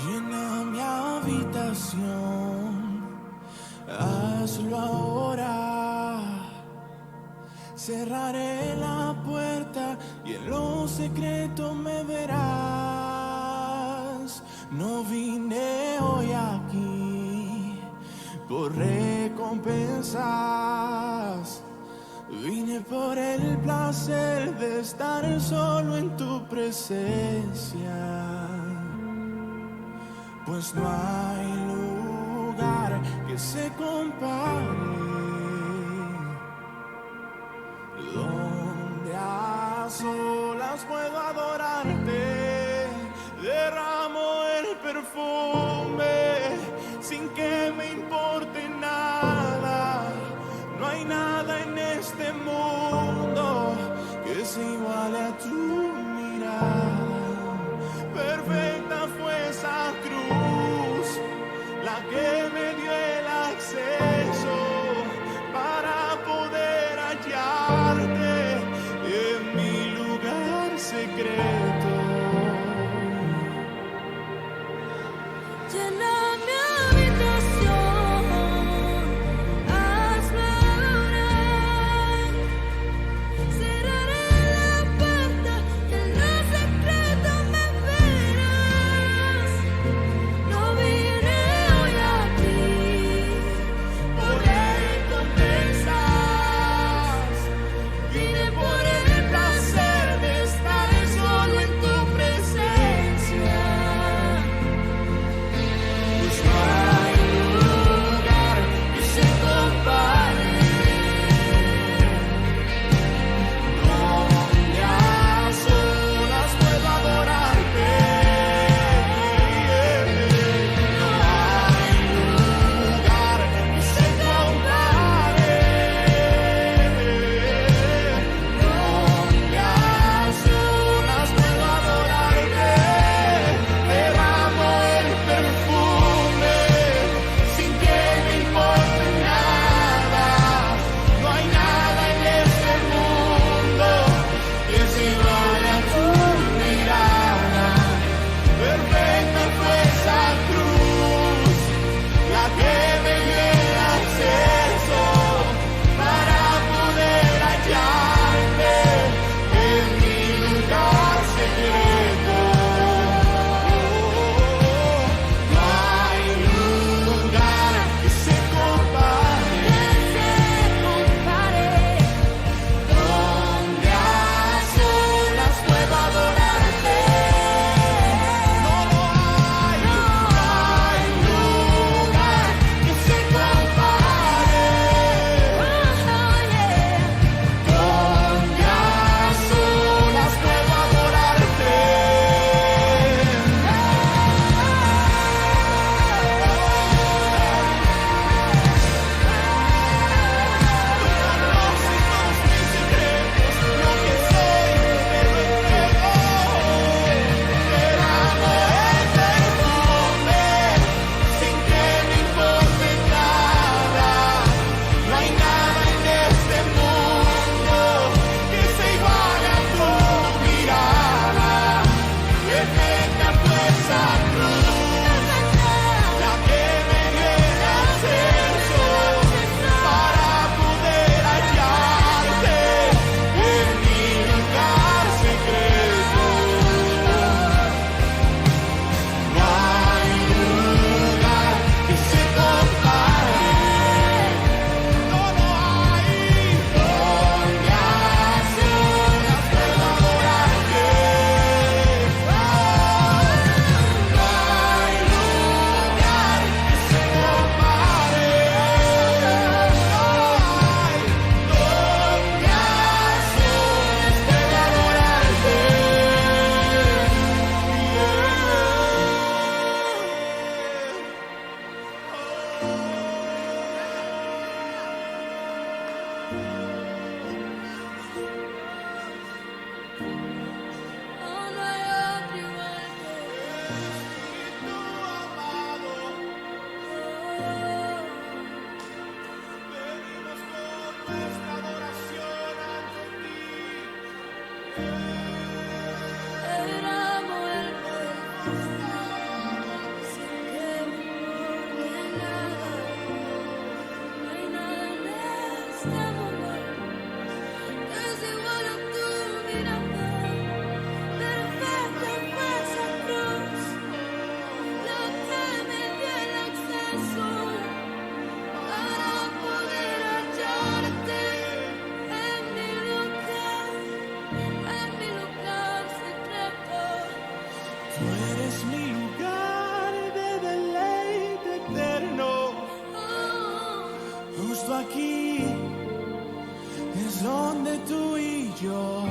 Llena mi habitación, hazlo ahora. Cerraré la puerta y en lo secreto me verás. No vine hoy aquí por recompensas. Vine por el placer de estar solo en tu presencia. Pues no hay lugar que se compare, donde a solas puedo adorarte. Derramo el perfume sin que me importe nada. No hay nada en este mundo que se iguale a tu mirada. Perfecta fue esa cruz, la que me dio el acceso para poder hallarte en mi lugar secreto. Llena mi habitación, hazlo ahora. Cerraré la puerta y en lo secreto me verás. No vine hoy aquí por recompensas. Vine por el placer de estar solo en tu presencia. Pues no hay lugar que se compare, donde a solas puedo adorarte. No hay lugar que se compare, donde a solas puedo adorarte. Derramo el perfume sin que me importe nada. No hay nada en este mundo que se iguale a tu mirada. Perfecta fue esa cruz, la que me dio el acceso para poder hallarte en mi lugar secreto. No hay lugar que se compare, donde a solas puedo adorarte. No hay lugar que se compare, donde a solas puedo adorarte. Conoces todos mis secretos, lo que soy te lo entrego. Derramo el perfume sin que me importe nada. No hay nada en este mundo que se iguale a tu mirada. Perfecta fue esa cruz, la que me dio el acceso para poder hallarte en mi lugar secreto. No hay lugar que se compare, no hay donde a solas puedo adorarte. No hay lugar Tú eres mi lugar de deleite eterno. Justo aquí es donde tú y yo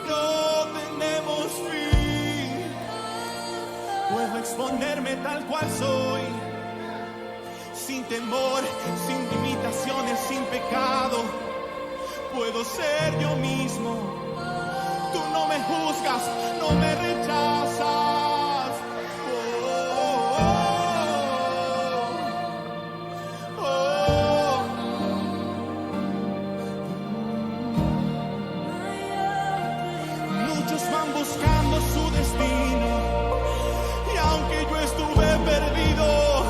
no tenemos fin. Puedo exponerme tal cual soy, sin temor, sin limitaciones, sin pecado. Puedo ser yo mismo. Tú no me juzgas, no me rechazas. Muchos van buscando su destino, y aunque yo estuve perdido,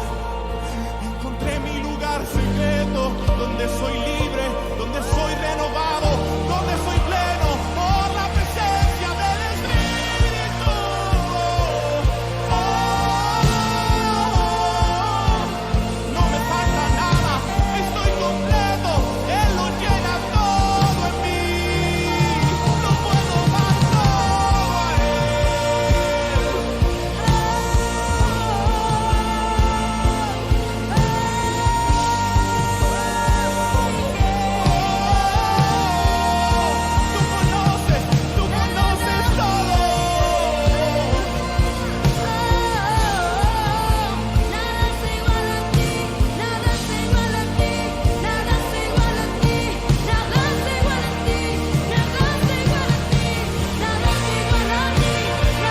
encontré mi lugar secreto, donde soy libre, donde soy renovado, donde soy pleno por la presencia del Espíritu. No me falta nada, estoy completo, Él lo llena todo en mí. No puedo más, todo a Él. Tú conoces todo. Nada es igual a ti, nada es igual a ti, nada es igual a ti, nada es igual a ti, nada es igual a ti, nada es igual a ti, nada es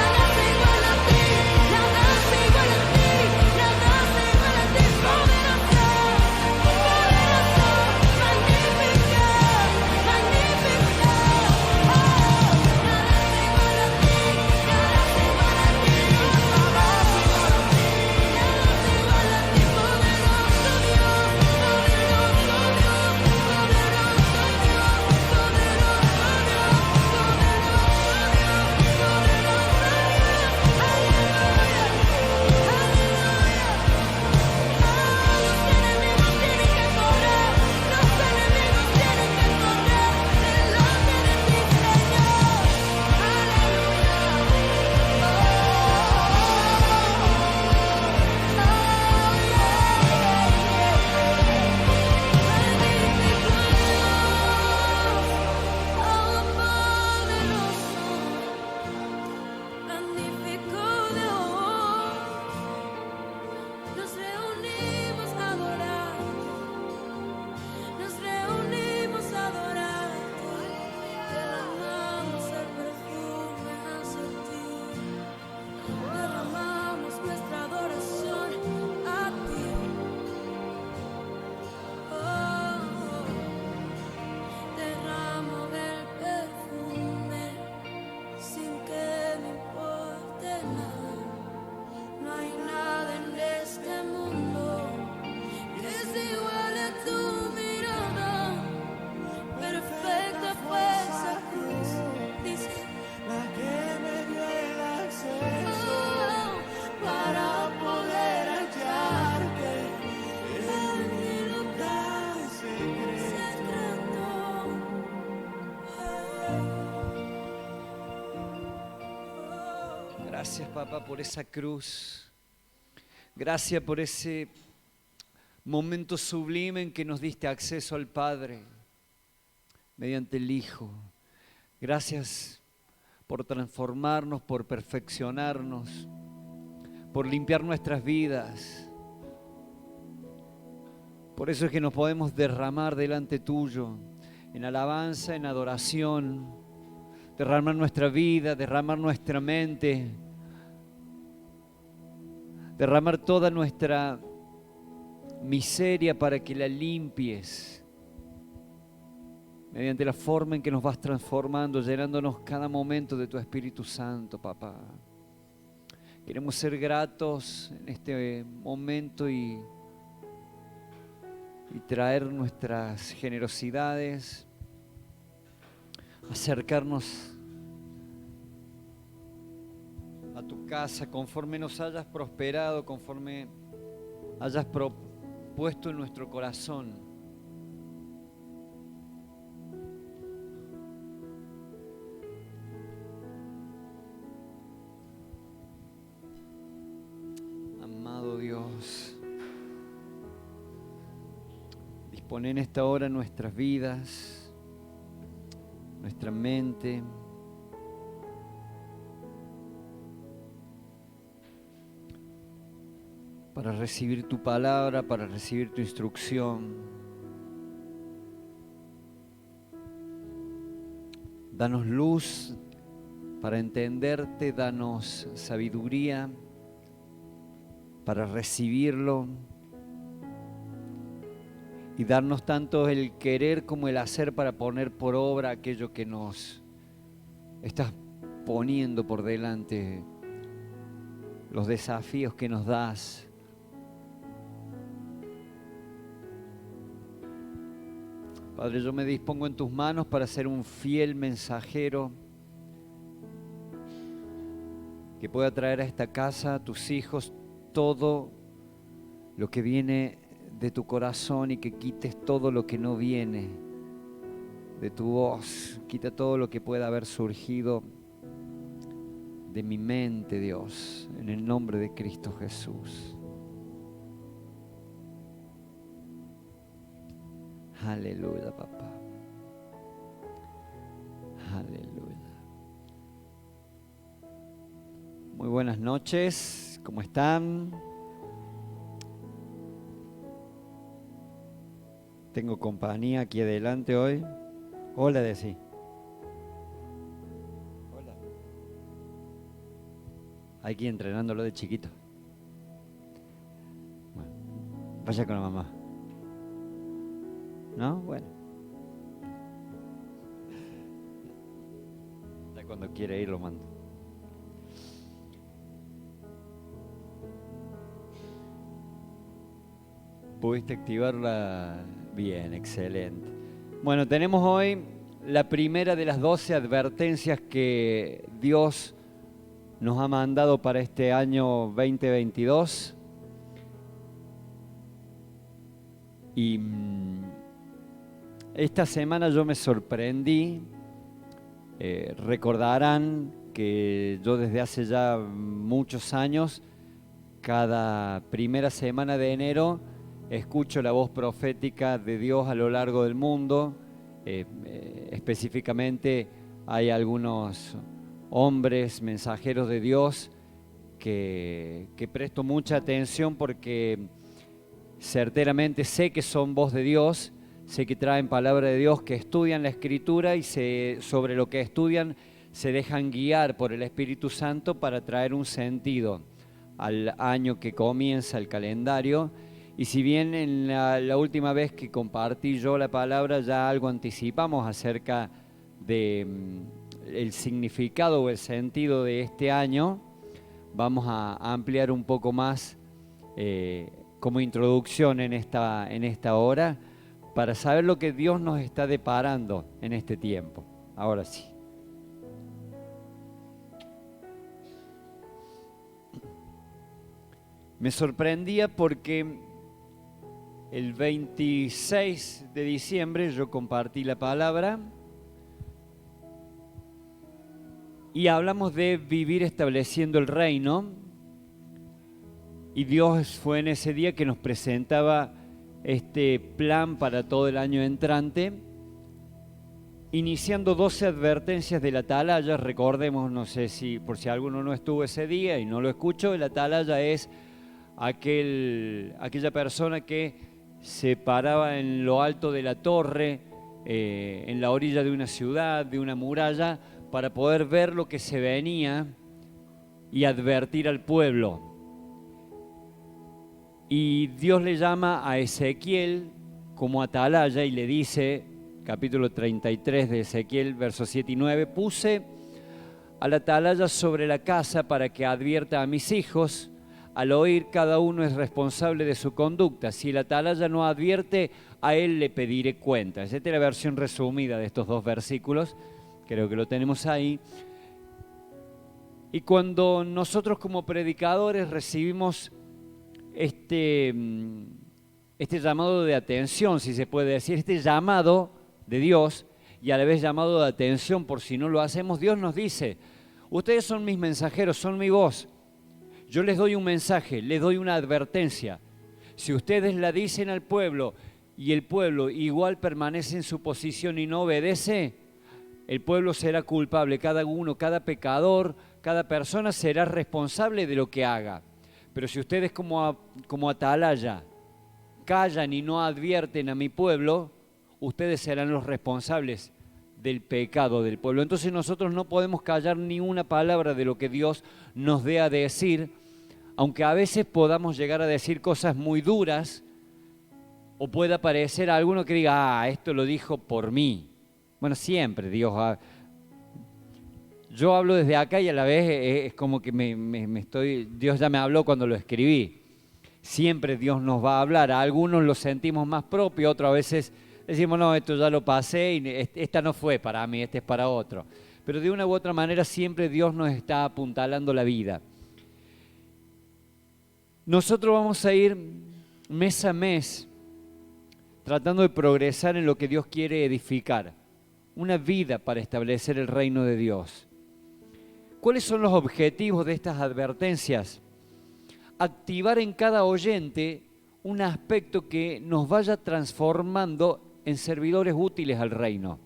igual a ti, nada es igual a ti, nada es igual a ti, poderoso, poderoso, magnífico, magnífico. Nada es igual a ti, nada es igual a ti, nada es igual a ti, nada es igual a ti, poderoso Dios, poderoso Dios, poderoso Dios, poderoso Dios, magnífico Dios, nos reunimos a adorar, nos reunimos a adorar, derramamos el perfume hacia ti, derramamos nuestra adoración a ti. Derramo el perfume sin que me importe nada. No hay nada en este mundo que se iguale a tu mirada. Perfecta fue esa cruz, dice, La que me dio el acceso para poder hallarte en mi lugar secreto. secreto. Gracias, papá, por esa cruz. Gracias por ese momento sublime en que nos diste acceso al Padre mediante el Hijo. Gracias por transformarnos, por perfeccionarnos, por limpiar nuestras vidas. Por eso es que nos podemos derramar delante tuyo, en alabanza, en adoración, derramar nuestra vida, derramar nuestra mente, derramar toda nuestra miseria para que la limpies mediante la forma en que nos vas transformando, llenándonos cada momento de tu Espíritu Santo, papá. Queremos ser gratos en este momento y traer nuestras generosidades, acercarnos a tu casa conforme nos hayas prosperado, conforme hayas puesto en nuestro corazón. Dios. Dispone en esta hora nuestras vidas, nuestra mente. Para recibir tu palabra, para recibir tu instrucción. Danos luz para entenderte, danos sabiduría para recibirlo y darnos tanto el querer como el hacer para poner por obra aquello que nos estás poniendo por delante, los desafíos que nos das. Padre, yo me dispongo en tus manos para ser un fiel mensajero que pueda traer a esta casa, a tus hijos, todo lo que viene de tu corazón y que quites todo lo que no viene de tu voz. Quita todo lo que pueda haber surgido de mi mente, Dios, en el nombre de Cristo Jesús. Aleluya, papá. Aleluya. Muy buenas noches, ¿cómo están? Tengo compañía aquí adelante hoy. Hola, Desi. Hola. Aquí entrenándolo de chiquito. Bueno, vaya con la mamá. ¿No? Bueno. Ya cuando quiere ir lo mando. ¿Pudiste activarla? Bien, excelente. Bueno, tenemos hoy la primera de las 12 advertencias que Dios nos ha mandado para este año 2022. Y esta semana yo me sorprendí. Recordarán que yo desde hace ya muchos años, cada primera semana de enero, escucho la voz profética de Dios a lo largo del mundo. Específicamente hay algunos hombres, mensajeros de Dios, que presto mucha atención porque certeramente sé que son voz de Dios, sé que traen palabra de Dios, que estudian la Escritura y sobre lo que estudian se dejan guiar por el Espíritu Santo para traer un sentido al año que comienza el calendario. Y si bien en la última vez que compartí yo la palabra ya algo anticipamos acerca de el significado o el sentido de este año, vamos a ampliar un poco más como introducción en esta hora para saber lo que Dios nos está deparando en este tiempo. Ahora sí. Me sorprendía porque el 26 de diciembre yo compartí la palabra y hablamos de vivir estableciendo el reino, y Dios fue en ese día que nos presentaba este plan para todo el año entrante, iniciando 12 advertencias del atalaya. Recordemos, no sé si por si alguno no estuvo ese día y no lo escuchó, el atalaya es aquella persona que se paraba en lo alto de la torre, en la orilla de una ciudad, de una muralla, para poder ver lo que se venía y advertir al pueblo. Y Dios le llama a Ezequiel como atalaya y le dice, capítulo 33 de Ezequiel, versos 7 y 9, puse al atalaya sobre la casa para que advierta a mis hijos. Al oír, cada uno es responsable de su conducta. Si el atalaya no advierte, a él le pediré cuentas. Esta es la versión resumida de estos dos versículos. Creo que lo tenemos ahí. Y cuando nosotros como predicadores recibimos este llamado de atención, si se puede decir, este llamado de Dios y a la vez llamado de atención por si no lo hacemos, Dios nos dice, ustedes son mis mensajeros, son mi voz. Yo les doy un mensaje, les doy una advertencia. Si ustedes la dicen al pueblo y el pueblo igual permanece en su posición y no obedece, el pueblo será culpable, cada uno, cada pecador, cada persona será responsable de lo que haga. Pero si ustedes como atalaya callan y no advierten a mi pueblo, ustedes serán los responsables del pecado del pueblo. Entonces nosotros no podemos callar ni una palabra de lo que Dios nos dé a decir, aunque a veces podamos llegar a decir cosas muy duras, o pueda parecer a alguno que diga, esto lo dijo por mí. Bueno, siempre Dios yo hablo desde acá y a la vez es como que Dios ya me habló cuando lo escribí. Siempre Dios nos va a hablar. A algunos lo sentimos más propio, otros a veces decimos, no, esto ya lo pasé y esta no fue para mí, este es para otro. Pero de una u otra manera siempre Dios nos está apuntalando la vida. Nosotros vamos a ir mes a mes tratando de progresar en lo que Dios quiere edificar. Una vida para establecer el reino de Dios. ¿Cuáles son los objetivos de estas advertencias? Activar en cada oyente un aspecto que nos vaya transformando en servidores útiles al reino.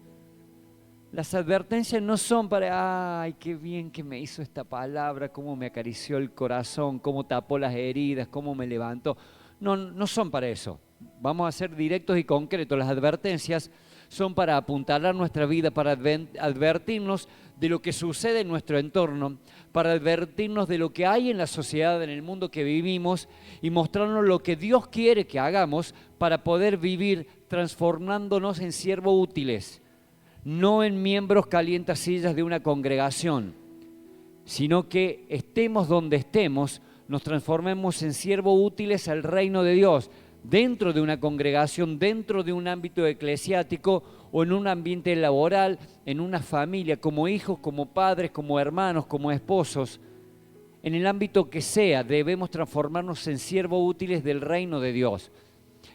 Las advertencias no son para, ay, qué bien que me hizo esta palabra, cómo me acarició el corazón, cómo tapó las heridas, cómo me levantó. No son para eso. Vamos a ser directos y concretos. Las advertencias son para apuntalar nuestra vida, para advertirnos de lo que sucede en nuestro entorno, para advertirnos de lo que hay en la sociedad, en el mundo que vivimos y mostrarnos lo que Dios quiere que hagamos para poder vivir transformándonos en siervos útiles, no en miembros calientasillas de una congregación, sino que estemos donde estemos, nos transformemos en siervos útiles al reino de Dios, dentro de una congregación, dentro de un ámbito eclesiástico o en un ambiente laboral, en una familia, como hijos, como padres, como hermanos, como esposos. En el ámbito que sea, debemos transformarnos en siervos útiles del reino de Dios.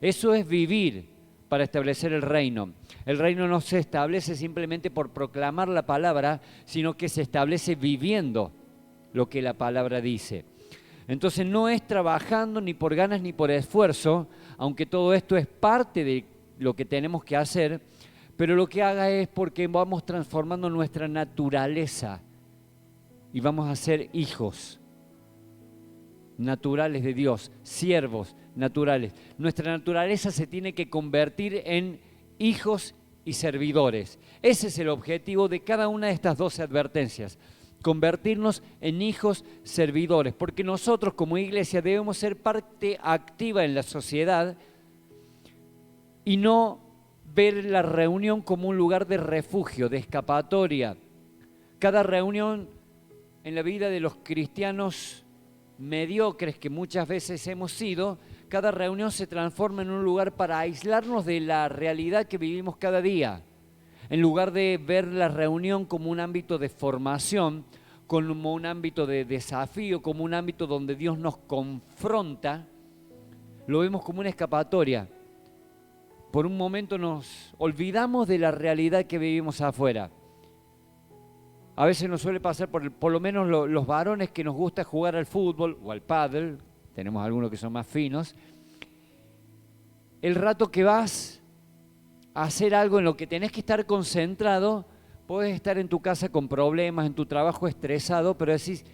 Eso es vivir para establecer el reino. El reino no se establece simplemente por proclamar la palabra, sino que se establece viviendo lo que la palabra dice. Entonces no es trabajando ni por ganas ni por esfuerzo, aunque todo esto es parte de lo que tenemos que hacer, pero lo que haga es porque vamos transformando nuestra naturaleza y vamos a ser hijos naturales de Dios, siervos naturales. Nuestra naturaleza se tiene que convertir en hijos y servidores. Ese es el objetivo de cada una de estas 12 advertencias. Convertirnos en hijos servidores, porque nosotros como iglesia debemos ser parte activa en la sociedad y no ver la reunión como un lugar de refugio, de escapatoria. Cada reunión en la vida de los cristianos mediocres que muchas veces hemos sido, cada reunión se transforma en un lugar para aislarnos de la realidad que vivimos cada día. En lugar de ver la reunión como un ámbito de formación, como un ámbito de desafío, como un ámbito donde Dios nos confronta, lo vemos como una escapatoria. Por un momento nos olvidamos de la realidad que vivimos afuera. A veces nos suele pasar, por lo menos los varones que nos gusta jugar al fútbol o al pádel, tenemos algunos que son más finos, el rato que vas a hacer algo en lo que tenés que estar concentrado, podés estar en tu casa con problemas, en tu trabajo estresado, pero decís,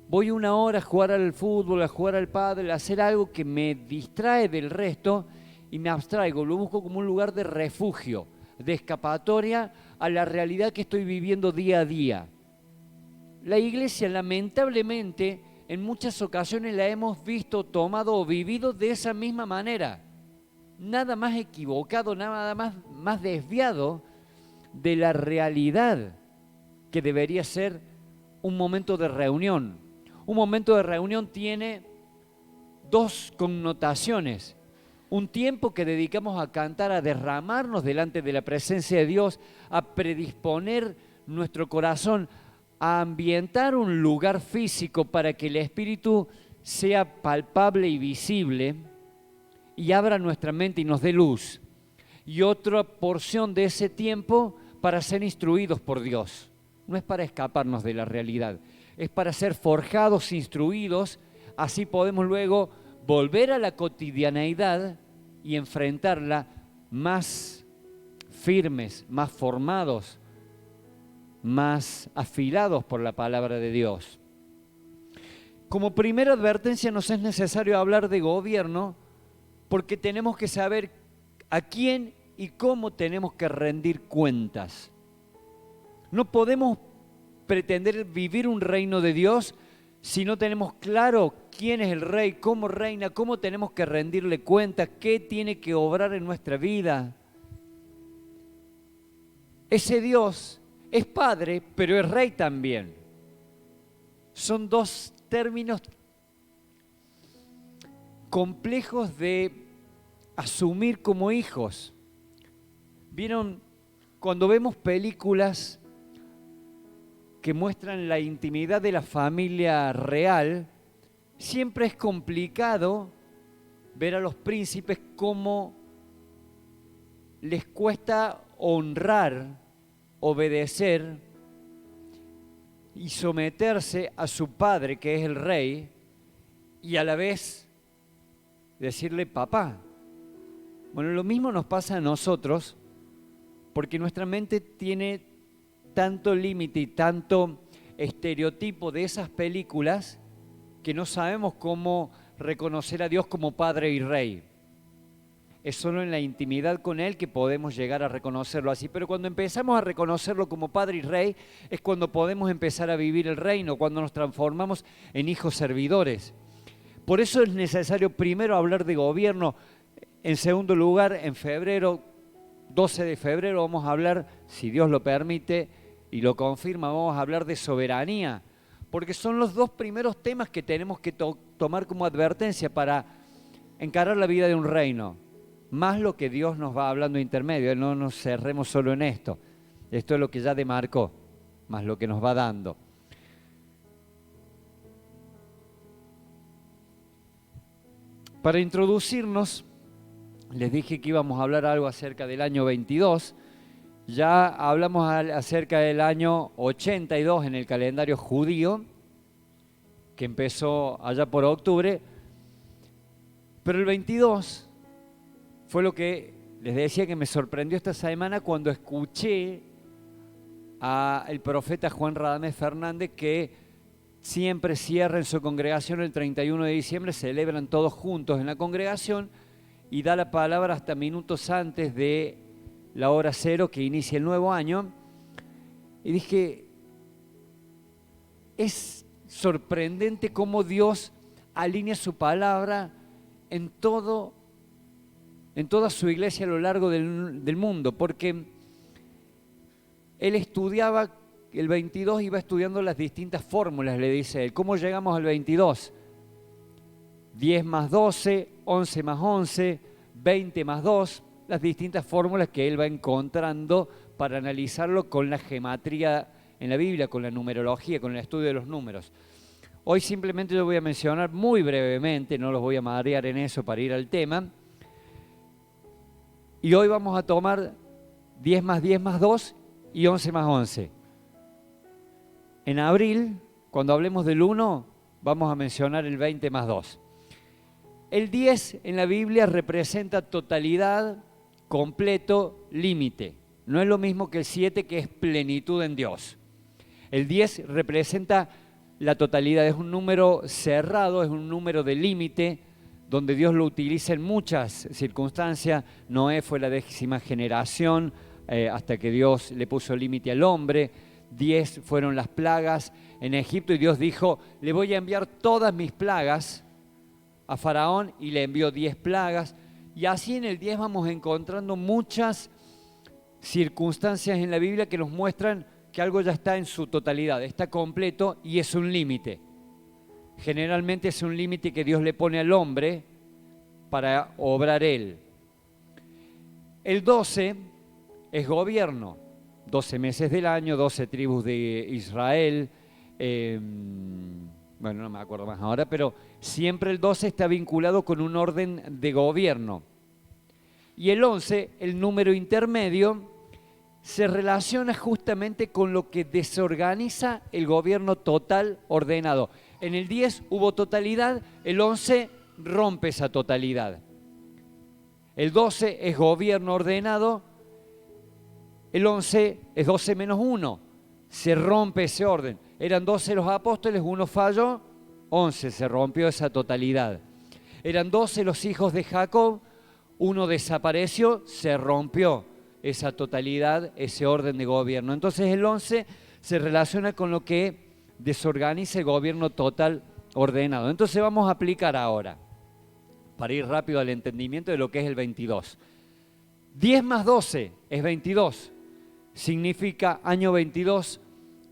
voy una hora a jugar al fútbol, a jugar al pádel, a hacer algo que me distrae del resto y me abstraigo, lo busco como un lugar de refugio, de escapatoria a la realidad que estoy viviendo día a día. La iglesia, lamentablemente, en muchas ocasiones la hemos visto, tomado o vivido de esa misma manera. Nada más equivocado, nada más desviado de la realidad que debería ser un momento de reunión. Un momento de reunión tiene dos connotaciones. Un tiempo que dedicamos a cantar, a derramarnos delante de la presencia de Dios, a predisponer nuestro corazón, a ambientar un lugar físico para que el Espíritu sea palpable y visible y abra nuestra mente y nos dé luz. Y otra porción de ese tiempo para ser instruidos por Dios. No es para escaparnos de la realidad, es para ser forjados, instruidos así podemos luego volver a la cotidianeidad y enfrentarla más firmes, más formados, más afilados por la palabra de Dios. Como primera advertencia nos es necesario hablar de gobierno porque tenemos que saber a quién y cómo tenemos que rendir cuentas. No podemos pretender vivir un reino de Dios si no tenemos claro quién es el rey, cómo reina, cómo tenemos que rendirle cuentas, qué tiene que obrar en nuestra vida. Ese Dios es Padre, pero es Rey también. Son dos términos complejos de asumir como hijos. ¿Vieron? Cuando vemos películas que muestran la intimidad de la familia real, siempre es complicado ver a los príncipes cómo les cuesta honrar, obedecer y someterse a su padre, que es el rey, y a la vez decirle papá. Bueno, lo mismo nos pasa a nosotros, porque nuestra mente tiene tanto límite y tanto estereotipo de esas películas que no sabemos cómo reconocer a Dios como Padre y Rey. Es solo en la intimidad con Él que podemos llegar a reconocerlo así. Pero cuando empezamos a reconocerlo como Padre y Rey, es cuando podemos empezar a vivir el reino, cuando nos transformamos en hijos servidores. Por eso es necesario primero hablar de gobierno. En segundo lugar, en febrero, 12 de febrero, vamos a hablar, si Dios lo permite y lo confirma, vamos a hablar de soberanía. Porque son los dos primeros temas que tenemos que tomar como advertencia para encarar la vida de un reino. Más lo que Dios nos va hablando intermedio, no nos cerremos solo en esto. Esto es lo que ya demarcó, más lo que nos va dando. Para introducirnos, les dije que íbamos a hablar algo acerca del año 22. Ya hablamos acerca del año 82 en el calendario judío, que empezó allá por octubre. Pero el 22 fue lo que les decía que me sorprendió esta semana cuando escuché al profeta Juan Radamés Fernández, que siempre cierra en su congregación el 31 de diciembre, celebran todos juntos en la congregación y da la palabra hasta minutos antes de la hora cero que inicia el nuevo año. Y dije, es sorprendente cómo Dios alinea su palabra en toda su iglesia a lo largo del mundo, porque él estudiaba, el 22 iba estudiando las distintas fórmulas, le dice él. ¿Cómo llegamos al 22? 10 más 12, 11 más 11, 20 más 2, las distintas fórmulas que él va encontrando para analizarlo con la gematría en la Biblia, con la numerología, con el estudio de los números. Hoy simplemente lo voy a mencionar muy brevemente, no los voy a marear en eso para ir al tema. Y hoy vamos a tomar 10 más 10 más 2 y 11 más 11. En abril, cuando hablemos del 1, vamos a mencionar el 20 más 2. El 10 en la Biblia representa totalidad, completo, límite. No es lo mismo que el 7, que es plenitud en Dios. El 10 representa la totalidad, es un número cerrado, es un número de límite, donde Dios lo utiliza en muchas circunstancias. Noé fue la 10ª generación, hasta que Dios le puso límite al hombre. 10 fueron las plagas en Egipto y Dios dijo, le voy a enviar todas mis plagas a Faraón, y le envió 10 plagas. Y así en el 10 vamos encontrando muchas circunstancias en la Biblia que nos muestran que algo ya está en su totalidad, está completo y es un límite. Generalmente es un límite que Dios le pone al hombre para obrar él. El 12 es gobierno, 12 meses del año, 12 tribus de Israel, bueno, no me acuerdo más ahora, pero siempre el 12 está vinculado con un orden de gobierno. Y el 11, el número intermedio, se relaciona justamente con lo que desorganiza el gobierno total ordenado. En el 10 hubo totalidad, el 11 rompe esa totalidad. El 12 es gobierno ordenado, el 11 es 12 menos 1, se rompe ese orden. Eran 12 los apóstoles, uno falló, 11 se rompió esa totalidad. Eran 12 los hijos de Jacob, uno desapareció, se rompió esa totalidad, ese orden de gobierno. Entonces el 11 se relaciona con lo que desorganiza el gobierno total ordenado. Entonces vamos a aplicar ahora, para ir rápido al entendimiento de lo que es el 22. 10 más 12 es 22. Significa año 22,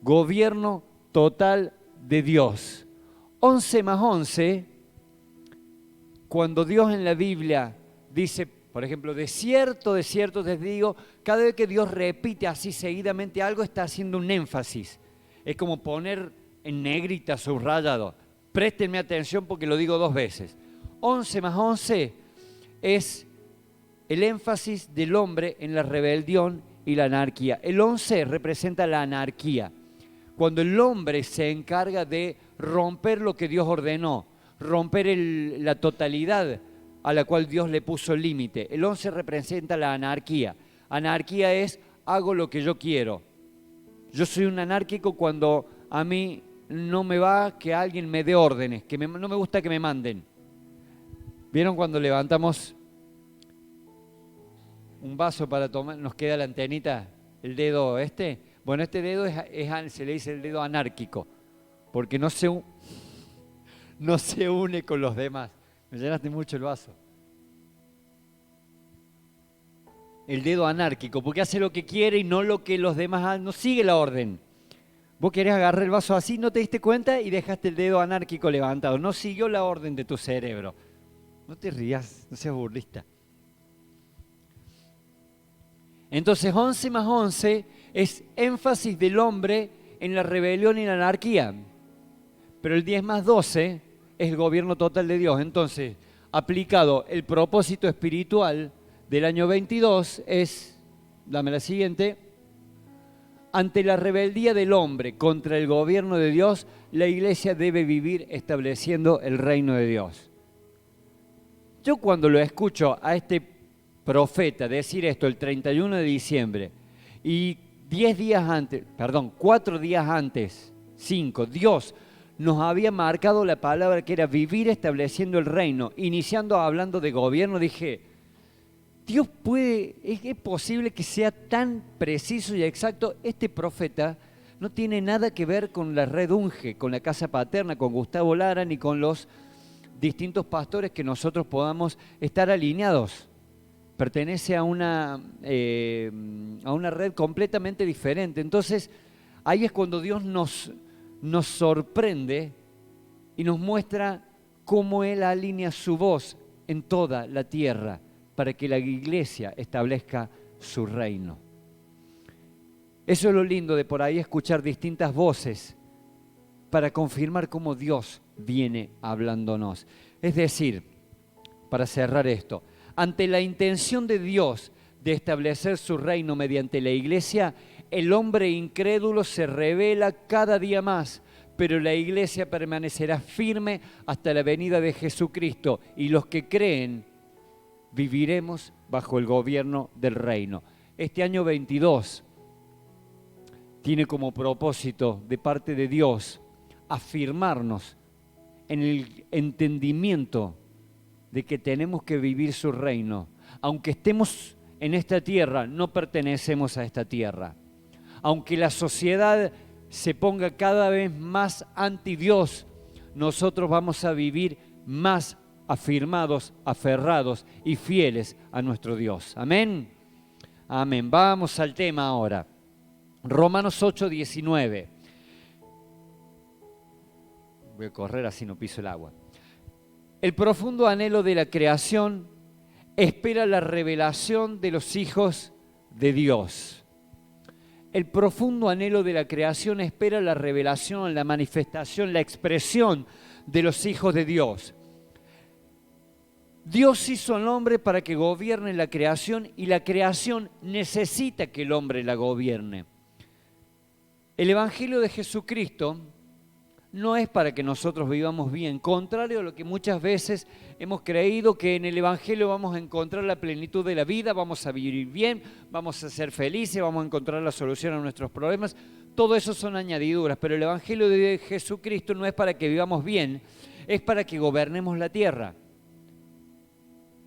gobierno total de Dios. 11 más 11, cuando Dios en la Biblia dice, por ejemplo, de cierto te digo, cada vez que Dios repite así seguidamente algo, está haciendo un énfasis. Es como poner en negrita subrayado. Préstenme atención porque lo digo 2 veces. 11 más 11 es el énfasis del hombre en la rebelión y la anarquía. El 11 representa la anarquía. Cuando el hombre se encarga de romper lo que Dios ordenó, romper la totalidad a la cual Dios le puso límite. El 11 representa la anarquía. Anarquía es, hago lo que yo quiero. Yo soy un anárquico cuando a mí no me va que alguien me dé órdenes, que no me gusta que me manden. ¿Vieron cuando levantamos un vaso para tomar, nos queda la antenita, el dedo este? Bueno, este dedo se le dice el dedo anárquico, porque no se une con los demás. Me llenaste mucho el vaso. El dedo anárquico, porque hace lo que quiere y no lo que los demás hacen, no sigue la orden. Vos querés agarrar el vaso así, no te diste cuenta y dejaste el dedo anárquico levantado. No siguió la orden de tu cerebro. No te rías, no seas burlista. Entonces 11 más 11 es énfasis del hombre en la rebelión y la anarquía. Pero el 10 más 12 es el gobierno total de Dios. Entonces, aplicado el propósito espiritual del año 22 es, dame la siguiente, ante la rebeldía del hombre contra el gobierno de Dios, la iglesia debe vivir estableciendo el reino de Dios. Yo cuando lo escucho a este profeta decir esto el 31 de diciembre y 4 días antes, 5, Dios nos había marcado la palabra que era vivir estableciendo el reino, iniciando hablando de gobierno, dije, Dios es posible que sea tan preciso y exacto. Este profeta no tiene nada que ver con la red Unge, con la casa paterna, con Gustavo Lara, ni con los distintos pastores que nosotros podamos estar alineados. Pertenece a una red completamente diferente. Entonces, ahí es cuando Dios nos sorprende y nos muestra cómo Él alinea su voz en toda la tierra para que la iglesia establezca su reino. Eso es lo lindo de por ahí escuchar distintas voces para confirmar cómo Dios viene hablándonos. Es decir, para cerrar esto, ante la intención de Dios de establecer su reino mediante la iglesia, el hombre incrédulo se revela cada día más, pero la iglesia permanecerá firme hasta la venida de Jesucristo y los que creen viviremos bajo el gobierno del reino. Este año 22 tiene como propósito de parte de Dios afirmarnos en el entendimiento de que tenemos que vivir su reino. Aunque estemos en esta tierra, no pertenecemos a esta tierra. Aunque la sociedad se ponga cada vez más anti Dios, nosotros vamos a vivir más afirmados, aferrados y fieles a nuestro Dios. Amén. Amén. Vamos al tema ahora. Romanos 8:19. Voy a correr así no piso el agua. El profundo anhelo de la creación espera la revelación de los hijos de Dios. El profundo anhelo de la creación espera la revelación, la manifestación, la expresión de los hijos de Dios. Dios hizo al hombre para que gobierne la creación y la creación necesita que el hombre la gobierne. El Evangelio de Jesucristo no es para que nosotros vivamos bien, contrario a lo que muchas veces hemos creído, que en el Evangelio vamos a encontrar la plenitud de la vida, vamos a vivir bien, vamos a ser felices, vamos a encontrar la solución a nuestros problemas. Todo eso son añadiduras, pero el Evangelio de Jesucristo no es para que vivamos bien, es para que gobernemos la tierra.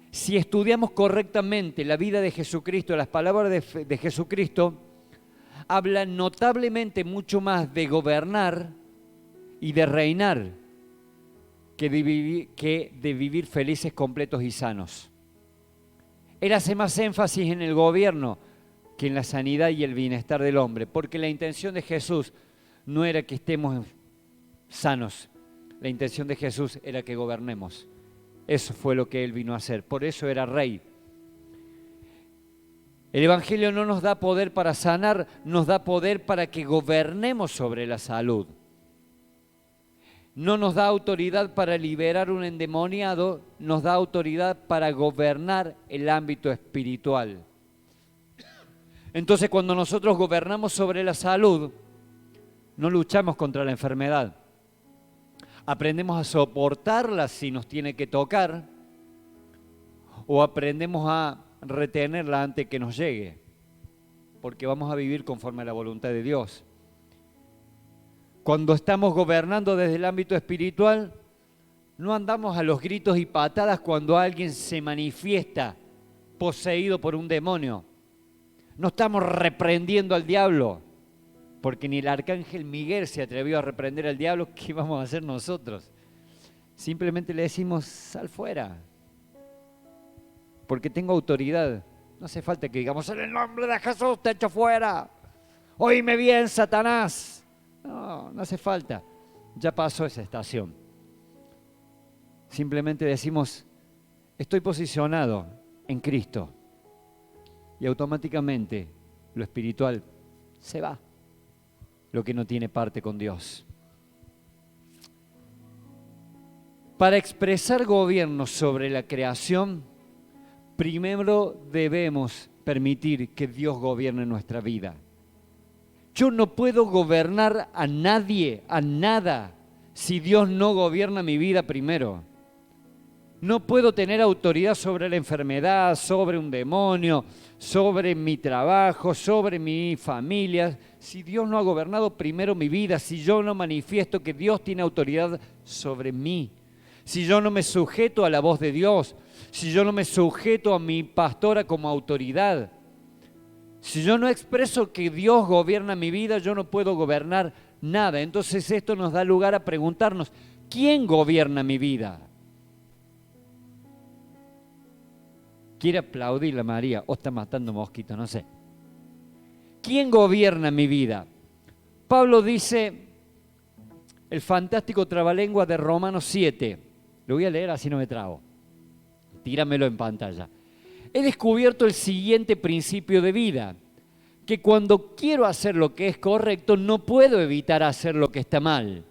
Si estudiamos correctamente la vida de Jesucristo, las palabras de Jesucristo, hablan notablemente mucho más de gobernar y de reinar que de vivir felices, completos y sanos. Él hace más énfasis en el gobierno que en la sanidad y el bienestar del hombre, porque la intención de Jesús no era que estemos sanos, la intención de Jesús era que gobernemos. Eso fue lo que Él vino a hacer, por eso era rey. El Evangelio no nos da poder para sanar, nos da poder para que gobernemos sobre la salud. No nos da autoridad para liberar un endemoniado, nos da autoridad para gobernar el ámbito espiritual. Entonces, cuando nosotros gobernamos sobre la salud, no luchamos contra la enfermedad. Aprendemos a soportarla si nos tiene que tocar, o aprendemos a retenerla antes que nos llegue, porque vamos a vivir conforme a la voluntad de Dios. Cuando estamos gobernando desde el ámbito espiritual, no andamos a los gritos y patadas cuando alguien se manifiesta poseído por un demonio. No estamos reprendiendo al diablo, porque ni el arcángel Miguel se atrevió a reprender al diablo. ¿Qué vamos a hacer nosotros? Simplemente le decimos, sal fuera, porque tengo autoridad. No hace falta que digamos, en el nombre de Jesús te echo fuera. Oíme bien, Satanás. No, no hace falta. Ya pasó esa estación. Simplemente decimos, estoy posicionado en Cristo. Y automáticamente lo espiritual se va. Lo que no tiene parte con Dios. Para expresar gobierno sobre la creación, primero debemos permitir que Dios gobierne nuestra vida. Yo no puedo gobernar a nadie, a nada, si Dios no gobierna mi vida primero. No puedo tener autoridad sobre la enfermedad, sobre un demonio, sobre mi trabajo, sobre mi familia, si Dios no ha gobernado primero mi vida, si yo no manifiesto que Dios tiene autoridad sobre mí, si yo no me sujeto a la voz de Dios, si yo no me sujeto a mi pastora como autoridad. Si yo no expreso que Dios gobierna mi vida, yo no puedo gobernar nada. Entonces esto nos da lugar a preguntarnos, ¿quién gobierna mi vida? Quiere aplaudirle a María o está matando mosquitos, no sé. ¿Quién gobierna mi vida? Pablo dice, el fantástico trabalengua de Romanos 7. Lo voy a leer así no me trago. Tíramelo en pantalla. He descubierto el siguiente principio de vida, que cuando quiero hacer lo que es correcto, no puedo evitar hacer lo que está mal.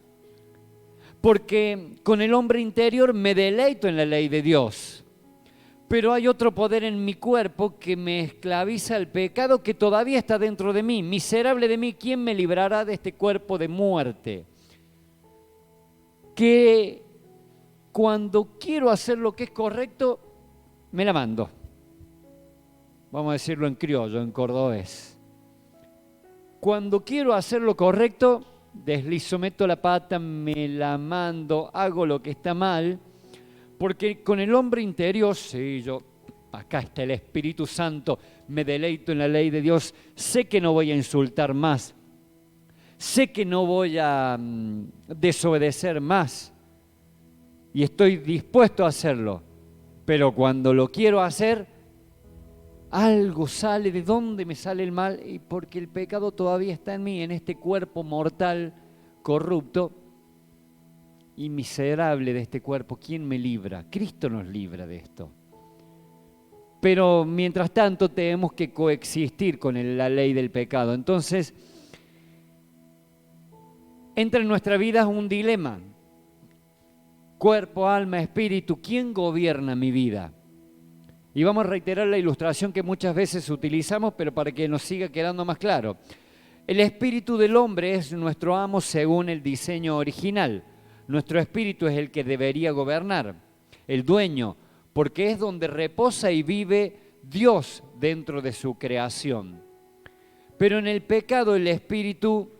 Porque con el hombre interior me deleito en la ley de Dios. Pero hay otro poder en mi cuerpo que me esclaviza al pecado que todavía está dentro de mí. Miserable de mí, ¿quién me librará de este cuerpo de muerte? Que cuando quiero hacer lo que es correcto, me la mando. Vamos a decirlo en criollo, en cordobés. Cuando quiero hacer lo correcto, deslizo, meto la pata, me la mando, hago lo que está mal, porque con el hombre interior, sí, acá está el Espíritu Santo, me deleito en la ley de Dios, sé que no voy a insultar más, sé que no voy a desobedecer más, y estoy dispuesto a hacerlo, pero cuando lo quiero hacer, algo sale. ¿De dónde me sale el mal? Y porque el pecado todavía está en mí, en este cuerpo mortal, corrupto y miserable de este cuerpo. ¿Quién me libra? Cristo nos libra de esto. Pero mientras tanto tenemos que coexistir con la ley del pecado. Entonces, entra en nuestra vida un dilema. cuerpo, alma, espíritu. ¿Quién gobierna mi vida? Y vamos a reiterar la ilustración que muchas veces utilizamos, pero para que nos siga quedando más claro. El espíritu del hombre es nuestro amo según el diseño original. Nuestro espíritu es el que debería gobernar, el dueño, porque es donde reposa y vive Dios dentro de su creación. Pero en el pecado el espíritu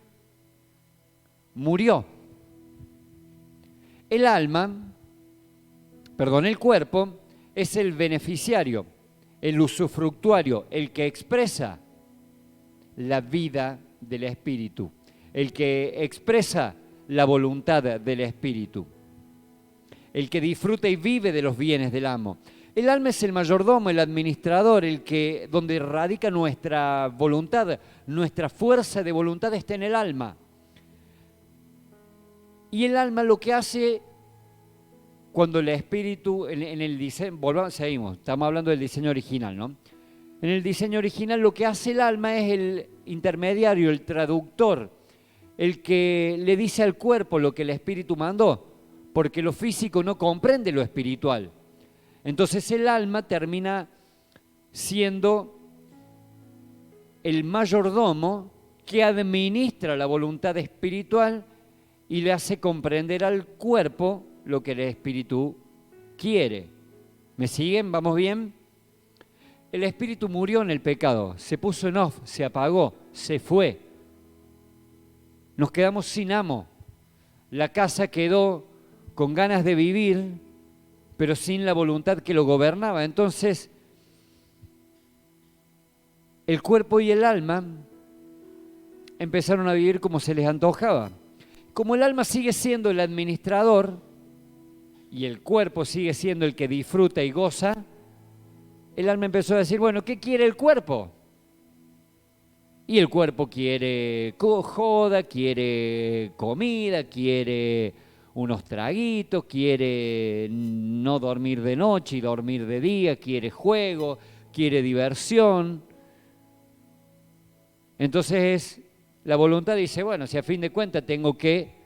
murió. El cuerpo es el beneficiario, el usufructuario, el que expresa la vida del espíritu, el que expresa la voluntad del espíritu, el que disfruta y vive de los bienes del amo. El alma es el mayordomo, el administrador, donde radica nuestra voluntad, nuestra fuerza de voluntad está en el alma. Y el alma lo que hace cuando el espíritu, en el diseño, seguimos, estamos hablando del diseño original, ¿no? En el diseño original lo que hace el alma es el intermediario, el traductor, el que le dice al cuerpo lo que el espíritu mandó, porque lo físico no comprende lo espiritual. Entonces el alma termina siendo el mayordomo que administra la voluntad espiritual y le hace comprender al cuerpo lo que el espíritu quiere. ¿Me siguen? ¿Vamos bien? El espíritu murió en el pecado, se puso en off, se apagó, se fue. Nos quedamos sin amo. La casa quedó con ganas de vivir, pero sin la voluntad que lo gobernaba. Entonces, el cuerpo y el alma empezaron a vivir como se les antojaba. Como el alma sigue siendo el administrador y el cuerpo sigue siendo el que disfruta y goza, el alma empezó a decir, bueno, ¿qué quiere el cuerpo? Y el cuerpo quiere joda, quiere comida, quiere unos traguitos, quiere no dormir de noche y dormir de día, quiere juego, quiere diversión. Entonces la voluntad dice, bueno, si a fin de cuentas tengo que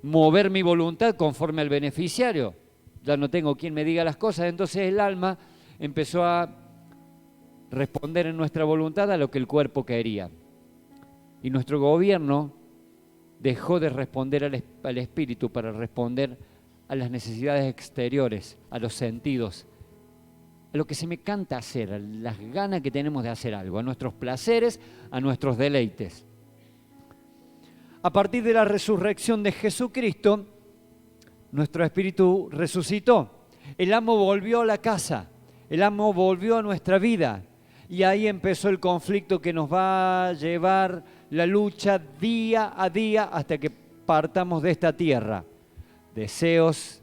mover mi voluntad conforme al beneficiario, ya no tengo quien me diga las cosas, entonces el alma empezó a responder en nuestra voluntad a lo que el cuerpo quería. Y nuestro gobierno dejó de responder al espíritu para responder a las necesidades exteriores, a los sentidos, a lo que se me canta hacer, a las ganas que tenemos de hacer algo, a nuestros placeres, a nuestros deleites. A partir de la resurrección de Jesucristo, nuestro espíritu resucitó. El amo volvió a la casa, el amo volvió a nuestra vida. Y ahí empezó el conflicto que nos va a llevar la lucha día a día hasta que partamos de esta tierra. Deseos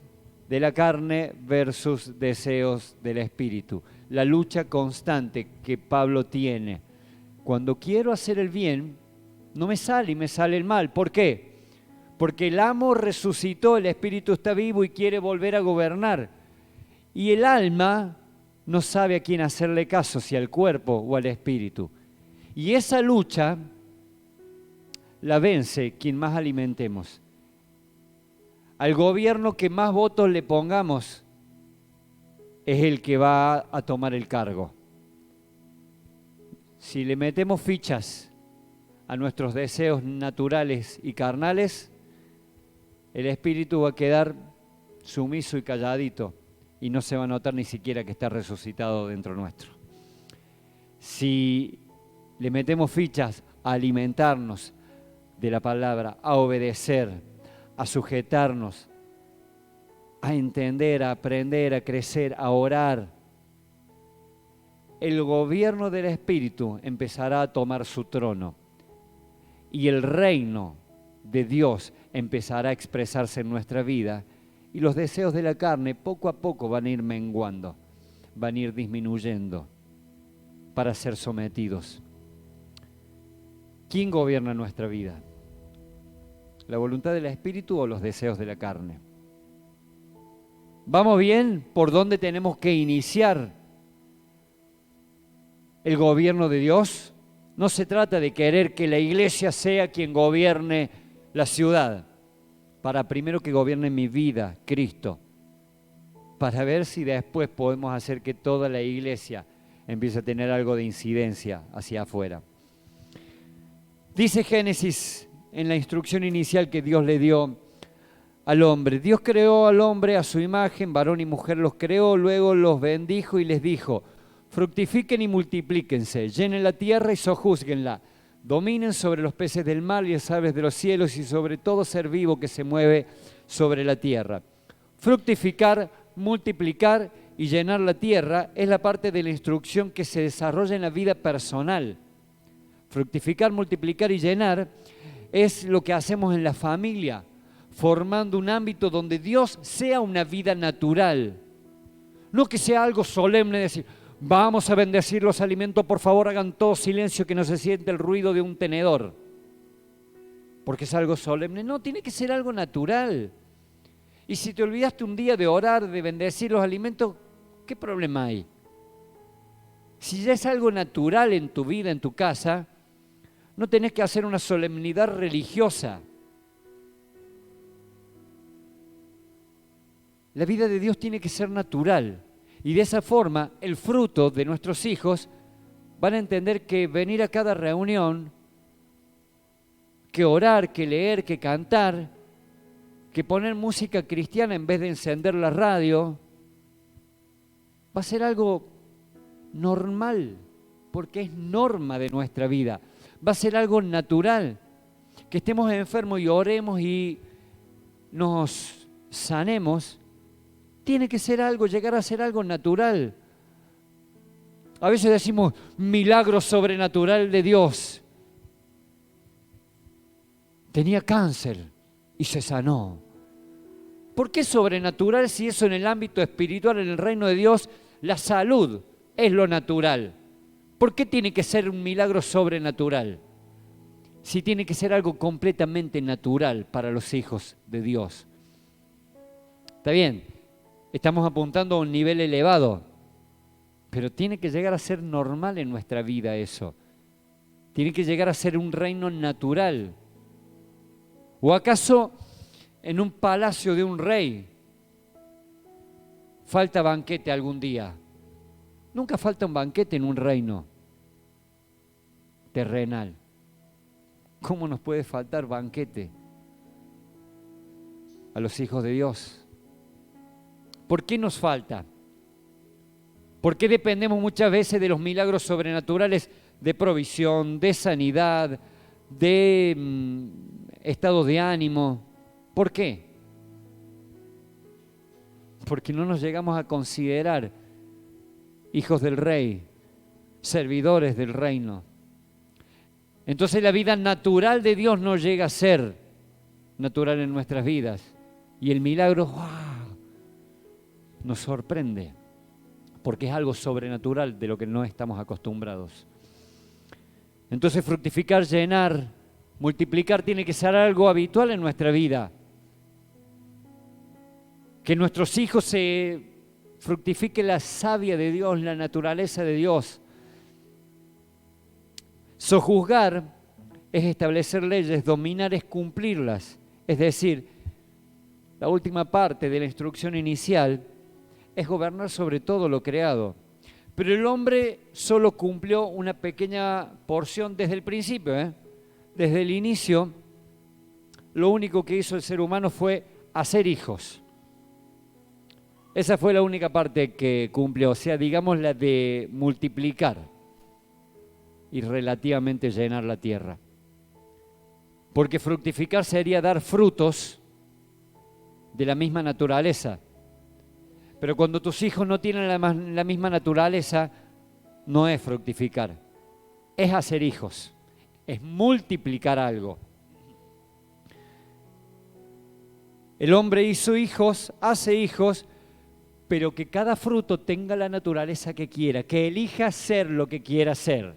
de la carne versus deseos del espíritu. La lucha constante que Pablo tiene. Cuando quiero hacer el bien, no me sale y me sale el mal. ¿Por qué? Porque el amo resucitó, el espíritu está vivo y quiere volver a gobernar. Y el alma no sabe a quién hacerle caso, si al cuerpo o al espíritu. Y esa lucha la vence quien más alimentemos. Al gobierno que más votos le pongamos es el que va a tomar el cargo. Si le metemos fichas a nuestros deseos naturales y carnales, el espíritu va a quedar sumiso y calladito y no se va a notar ni siquiera que está resucitado dentro nuestro. Si le metemos fichas a alimentarnos de la palabra, a obedecer, a sujetarnos, a entender, a aprender, a crecer, a orar, el gobierno del Espíritu empezará a tomar su trono y el reino de Dios empezará a expresarse en nuestra vida y los deseos de la carne poco a poco van a ir menguando, van a ir disminuyendo para ser sometidos. ¿Quién gobierna nuestra vida? ¿La voluntad del Espíritu o los deseos de la carne? ¿Vamos bien? ¿Por dónde tenemos que iniciar el gobierno de Dios? No se trata de querer que la iglesia sea quien gobierne la ciudad para primero que gobierne mi vida, Cristo, para ver si después podemos hacer que toda la iglesia empiece a tener algo de incidencia hacia afuera. Dice Génesis en la instrucción inicial que Dios le dio al hombre. Dios creó al hombre a su imagen, varón y mujer los creó, luego los bendijo y les dijo: fructifiquen y multiplíquense, llenen la tierra y sojúzguenla, dominen sobre los peces del mar y las aves de los cielos y sobre todo ser vivo que se mueve sobre la tierra. Fructificar, multiplicar y llenar la tierra es la parte de la instrucción que se desarrolla en la vida personal. Fructificar, multiplicar y llenar es lo que hacemos en la familia, formando un ámbito donde Dios sea una vida natural. No que sea algo solemne, decir, vamos a bendecir los alimentos, por favor hagan todo silencio que no se siente el ruido de un tenedor. Porque es algo solemne. No, tiene que ser algo natural. Y si te olvidaste un día de orar, de bendecir los alimentos, ¿qué problema hay? Si ya es algo natural en tu vida, en tu casa, no tenés que hacer una solemnidad religiosa. La vida de Dios tiene que ser natural. Y de esa forma, el fruto de nuestros hijos van a entender que venir a cada reunión, que orar, que leer, que cantar, que poner música cristiana en vez de encender la radio, va a ser algo normal, porque es norma de nuestra vida. Va a ser algo natural, que estemos enfermos y oremos y nos sanemos. Tiene que ser algo, llegar a ser algo natural. A veces decimos milagro sobrenatural de Dios. Tenía cáncer y se sanó. ¿Por qué sobrenatural si eso en el ámbito espiritual, en el reino de Dios, la salud es lo natural? ¿Por qué tiene que ser un milagro sobrenatural? Si tiene que ser algo completamente natural para los hijos de Dios. Está bien, estamos apuntando a un nivel elevado, pero tiene que llegar a ser normal en nuestra vida eso. Tiene que llegar a ser un reino natural. ¿O acaso en un palacio de un rey falta banquete algún día? Nunca falta un banquete en un reino terrenal. ¿Cómo nos puede faltar banquete a los hijos de Dios? ¿Por qué nos falta? ¿Por qué dependemos muchas veces de los milagros sobrenaturales de provisión, de sanidad, de estado de ánimo? ¿Por qué? Porque no nos llegamos a considerar hijos del rey, servidores del reino. Entonces la vida natural de Dios no llega a ser natural en nuestras vidas. Y el milagro nos sorprende, porque es algo sobrenatural de lo que no estamos acostumbrados. Entonces fructificar, llenar, multiplicar tiene que ser algo habitual en nuestra vida. Que nuestros hijos se fructifique la savia de Dios, la naturaleza de Dios. Sojuzgar es establecer leyes, dominar es cumplirlas. Es decir, la última parte de la instrucción inicial es gobernar sobre todo lo creado. Pero el hombre solo cumplió una pequeña porción desde el principio. Desde el inicio, lo único que hizo el ser humano fue hacer hijos. Esa fue la única parte que cumplió, o sea, digamos la de multiplicar y relativamente llenar la tierra. Porque fructificar sería dar frutos de la misma naturaleza. Pero cuando tus hijos no tienen la misma naturaleza, no es fructificar, es hacer hijos, es multiplicar algo. El hombre hizo hijos, hace hijos, pero que cada fruto tenga la naturaleza que quiera, que elija ser lo que quiera ser.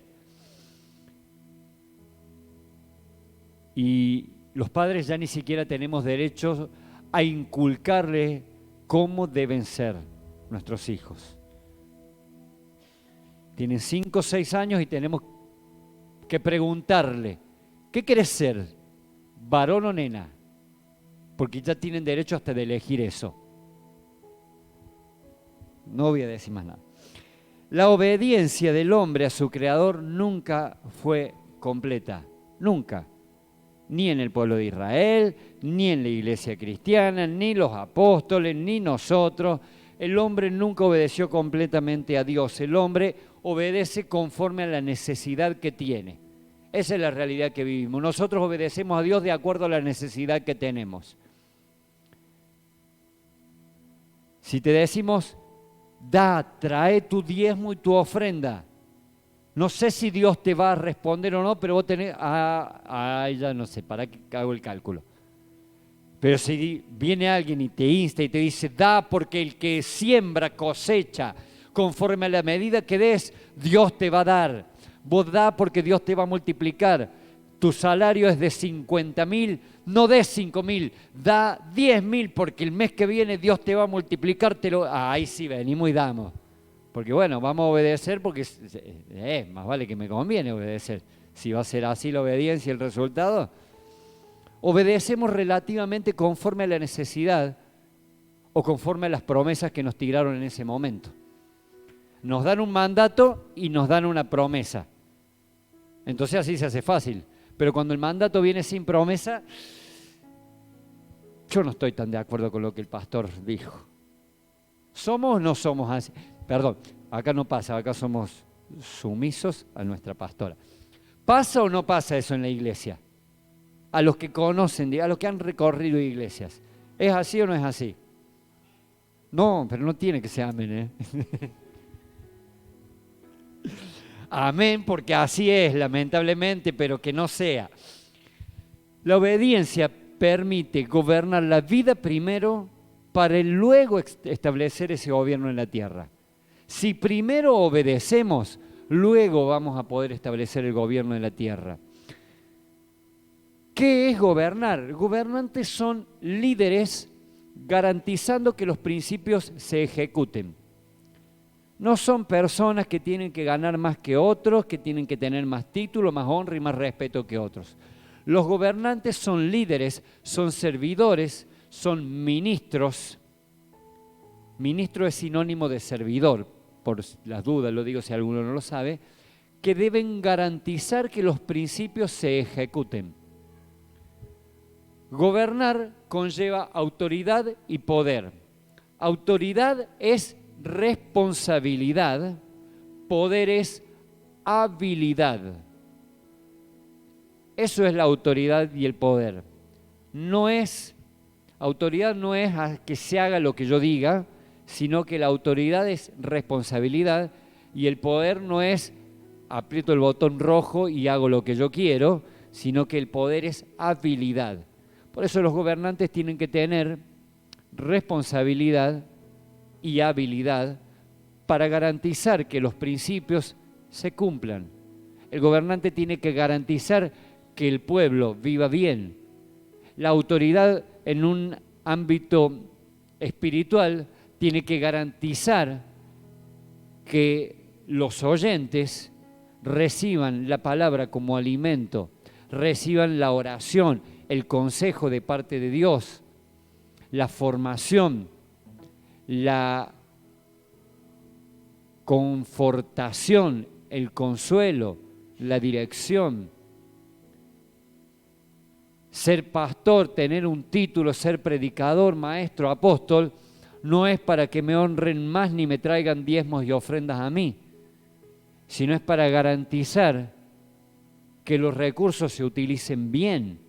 Y los padres ya ni siquiera tenemos derecho a inculcarle cómo deben ser nuestros hijos. Tienen 5 o 6 años y tenemos que preguntarle, ¿qué querés ser? ¿Varón o nena? porque ya tienen derecho hasta de elegir eso. No voy a decir más nada. La obediencia del hombre a su creador nunca fue completa, nunca. Ni en el pueblo de Israel, ni en la iglesia cristiana, ni los apóstoles, ni nosotros. El hombre nunca obedeció completamente a Dios. El hombre obedece conforme a la necesidad que tiene. Esa es la realidad que vivimos. Nosotros obedecemos a Dios de acuerdo a la necesidad que tenemos. Si te decimos, trae tu diezmo y tu ofrenda, no sé si Dios te va a responder o no, pero vos tenés, ya no sé, ¿para qué hago el cálculo? Pero si viene alguien y te insta y te dice, da porque el que siembra cosecha, conforme a la medida que des, Dios te va a dar. Vos da porque Dios te va a multiplicar. Tu salario es de 50.000, no des 5.000, da 10.000 porque el mes que viene Dios te va a multiplicártelo. Ahí sí venimos y damos. Porque bueno, vamos a obedecer porque más vale que me conviene obedecer. Si va a ser así la obediencia y el resultado. Obedecemos relativamente conforme a la necesidad o conforme a las promesas que nos tiraron en ese momento. Nos dan un mandato y nos dan una promesa. Entonces así se hace fácil. Pero cuando el mandato viene sin promesa, yo no estoy tan de acuerdo con lo que el pastor dijo. ¿Somos o no somos así? Perdón, acá no pasa, acá somos sumisos a nuestra pastora. ¿Pasa o no pasa eso en la iglesia? A los que conocen, a los que han recorrido iglesias. ¿Es así o no es así? No, pero no tiene que ser amén, ¿eh? Amén, porque así es, lamentablemente, pero que no sea. La obediencia permite gobernar la vida primero para luego establecer ese gobierno en la tierra. Si primero obedecemos, luego vamos a poder establecer el gobierno en la tierra. ¿Qué es gobernar? Gobernantes son líderes garantizando que los principios se ejecuten. No son personas que tienen que ganar más que otros, que tienen que tener más título, más honra y más respeto que otros. Los gobernantes son líderes, son servidores, son ministros. Ministro es sinónimo de servidor, por las dudas, lo digo si alguno no lo sabe, que deben garantizar que los principios se ejecuten. Gobernar conlleva autoridad y poder. Autoridad es responsabilidad, poder es habilidad. Eso es la autoridad y el poder. Autoridad no es a que se haga lo que yo diga, sino que la autoridad es responsabilidad y el poder no es aprieto el botón rojo y hago lo que yo quiero, sino que el poder es habilidad. Por eso los gobernantes tienen que tener responsabilidad y habilidad para garantizar que los principios se cumplan. El gobernante tiene que garantizar que el pueblo viva bien. La autoridad en un ámbito espiritual tiene que garantizar que los oyentes reciban la palabra como alimento, reciban la oración, el consejo de parte de Dios, la formación, la confortación, el consuelo, la dirección. Ser pastor, tener un título, ser predicador, maestro, apóstol, no es para que me honren más ni me traigan diezmos y ofrendas a mí, sino es para garantizar que los recursos se utilicen bien,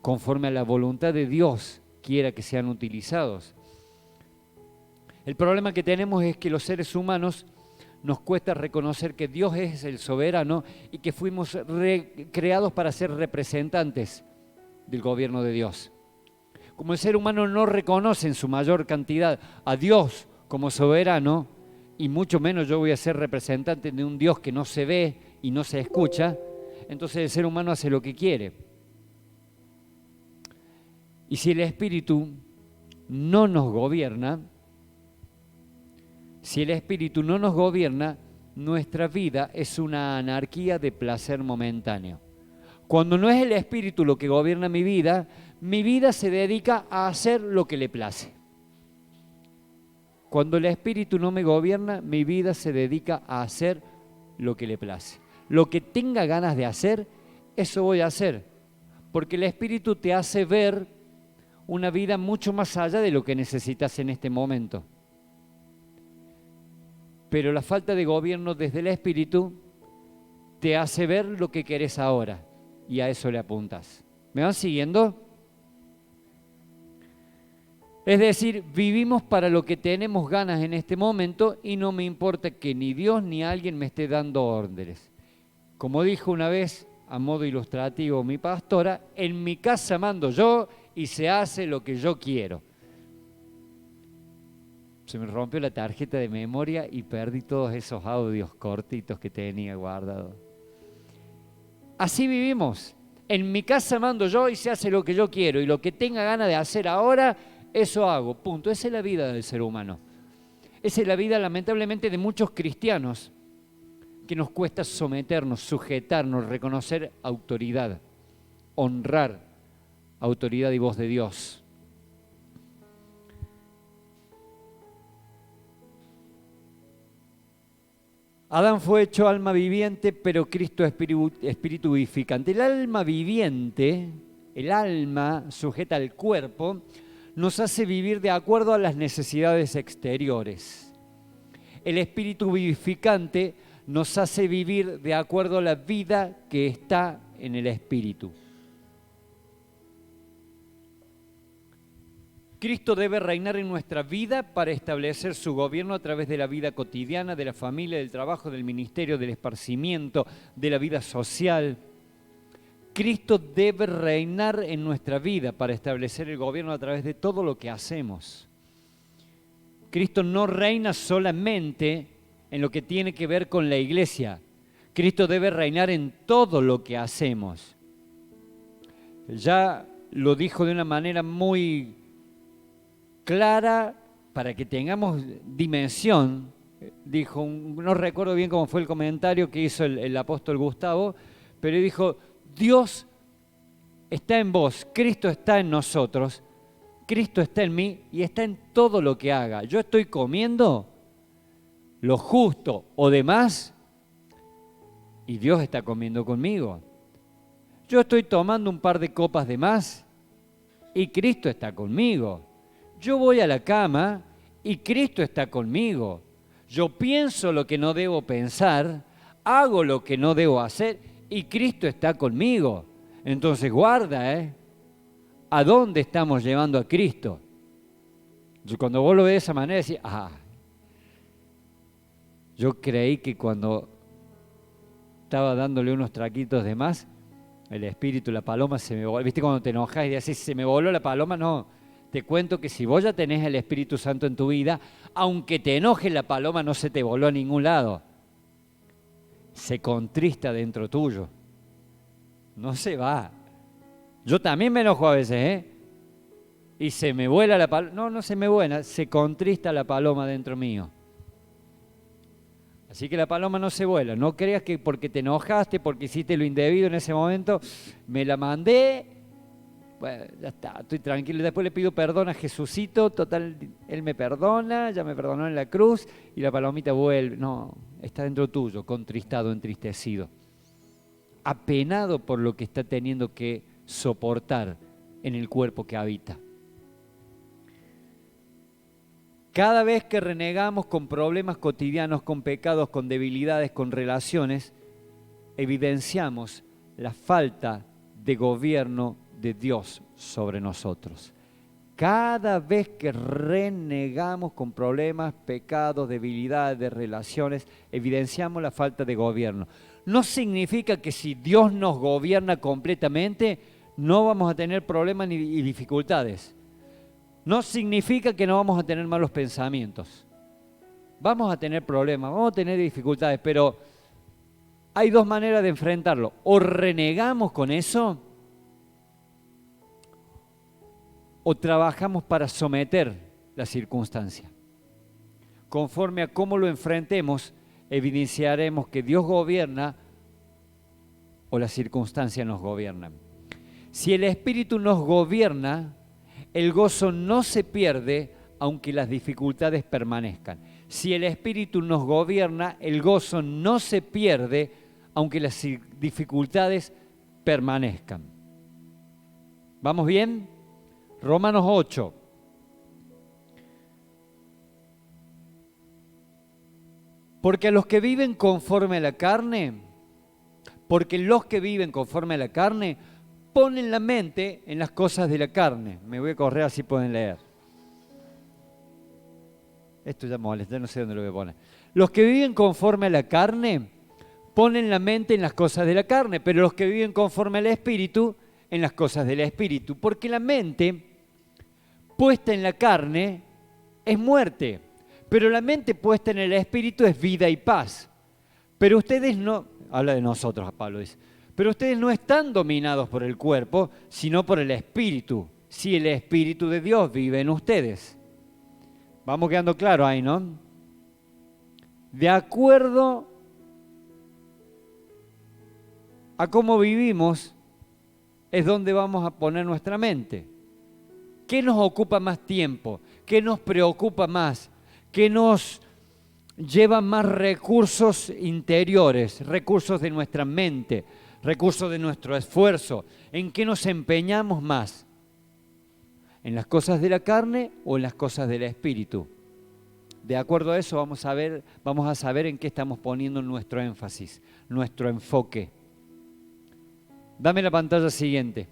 conforme a la voluntad de Dios quiera que sean utilizados. El problema que tenemos es que los seres humanos nos cuesta reconocer que Dios es el soberano y que fuimos creados para ser representantes del gobierno de Dios. Como el ser humano no reconoce en su mayor cantidad a Dios como soberano, y mucho menos yo voy a ser representante de un Dios que no se ve y no se escucha, entonces el ser humano hace lo que quiere. Y si el Espíritu no nos gobierna, nuestra vida es una anarquía de placer momentáneo. Cuando no es el Espíritu lo que gobierna mi vida mi vida se dedica a hacer lo que le place. Cuando el Espíritu no me gobierna, mi vida se dedica a hacer lo que le place. Lo que tenga ganas de hacer, eso voy a hacer. Porque el Espíritu te hace ver una vida mucho más allá de lo que necesitas en este momento. Pero la falta de gobierno desde el Espíritu te hace ver lo que querés ahora y a eso le apuntas. ¿Me van siguiendo? Es decir, vivimos para lo que tenemos ganas en este momento y no me importa que ni Dios ni alguien me esté dando órdenes. Como dijo una vez, a modo ilustrativo, mi pastora, en mi casa mando yo y se hace lo que yo quiero. Se me rompió la tarjeta de memoria y perdí todos esos audios cortitos que tenía guardados. Así vivimos. En mi casa mando yo y se hace lo que yo quiero. Y lo que tenga ganas de hacer ahora, eso hago. Punto. Esa es la vida del ser humano. Esa es la vida, lamentablemente, de muchos cristianos que nos cuesta someternos, sujetarnos, reconocer autoridad, honrar autoridad y voz de Dios. Adán fue hecho alma viviente, pero Cristo espíritu vivificante. El alma viviente, el alma sujeta al cuerpo, nos hace vivir de acuerdo a las necesidades exteriores. El espíritu vivificante nos hace vivir de acuerdo a la vida que está en el espíritu. Cristo debe reinar en nuestra vida para establecer su gobierno a través de la vida cotidiana, de la familia, del trabajo, del ministerio, del esparcimiento, de la vida social. Cristo debe reinar en nuestra vida para establecer el gobierno a través de todo lo que hacemos. Cristo no reina solamente en lo que tiene que ver con la iglesia. Cristo debe reinar en todo lo que hacemos. Ya lo dijo de una manera muy clara para que tengamos dimensión. Dijo, no recuerdo bien cómo fue el comentario que hizo el apóstol Gustavo, pero dijo, Dios está en vos, Cristo está en nosotros, Cristo está en mí y está en todo lo que haga. Yo estoy comiendo lo justo o demás y Dios está comiendo conmigo. Yo estoy tomando un par de copas de más y Cristo está conmigo. Yo voy a la cama y Cristo está conmigo. Yo pienso lo que no debo pensar, hago lo que no debo hacer y Cristo está conmigo. Entonces guarda, ¿a dónde estamos llevando a Cristo? Cuando vos lo ves de esa manera, decís, yo creí que cuando estaba dándole unos traquitos de más, el espíritu, la paloma se me voló. ¿Viste cuando te enojas y decís, se me voló la paloma? No. Te cuento que si vos ya tenés el Espíritu Santo en tu vida, aunque te enoje la paloma, no se te voló a ningún lado. Se contrista dentro tuyo. No se va. Yo también me enojo a veces, Y se me vuela la paloma. No se me vuela, se contrista la paloma dentro mío. Así que la paloma no se vuela. No creas que porque te enojaste, porque hiciste lo indebido en ese momento, me la mandé. Bueno, ya está, estoy tranquilo. Después le pido perdón a Jesucito, total, Él me perdona, ya me perdonó en la cruz y la palomita vuelve. No, está dentro tuyo, contristado, entristecido, apenado por lo que está teniendo que soportar en el cuerpo que habita. Cada vez que renegamos con problemas cotidianos, con pecados, con debilidades, con relaciones, evidenciamos la falta de gobierno de Dios sobre nosotros. Cada vez que renegamos con problemas, pecados, debilidades, relaciones, evidenciamos la falta de gobierno. No significa que si Dios nos gobierna completamente, no vamos a tener problemas ni dificultades. No significa que no vamos a tener malos pensamientos. Vamos a tener problemas, vamos a tener dificultades, pero hay dos maneras de enfrentarlo. O renegamos con eso, o trabajamos para someter la circunstancia. Conforme a cómo lo enfrentemos, evidenciaremos que Dios gobierna o las circunstancias nos gobiernan. Si el Espíritu nos gobierna, el gozo no se pierde aunque las dificultades permanezcan. Si el Espíritu nos gobierna, el gozo no se pierde aunque las dificultades permanezcan. ¿Vamos bien? Romanos 8. Porque los que viven conforme a la carne, ponen la mente en las cosas de la carne. Me voy a correr así pueden leer. Esto ya molesta, no sé dónde lo voy a poner. Los que viven conforme a la carne, ponen la mente en las cosas de la carne, pero los que viven conforme al Espíritu, en las cosas del Espíritu. Porque la mente puesta en la carne es muerte, pero la mente puesta en el Espíritu es vida y paz. Pero ustedes no, habla de nosotros, Pablo dice, pero ustedes no están dominados por el cuerpo, sino por el Espíritu, si el Espíritu de Dios vive en ustedes. Vamos quedando claro ahí, ¿no? De acuerdo a cómo vivimos, es donde vamos a poner nuestra mente. ¿Qué nos ocupa más tiempo? ¿Qué nos preocupa más? ¿Qué nos lleva más recursos interiores, recursos de nuestra mente, recursos de nuestro esfuerzo? ¿En qué nos empeñamos más? ¿En las cosas de la carne o en las cosas del Espíritu? De acuerdo a eso vamos a saber en qué estamos poniendo nuestro énfasis, nuestro enfoque. Dame la pantalla siguiente.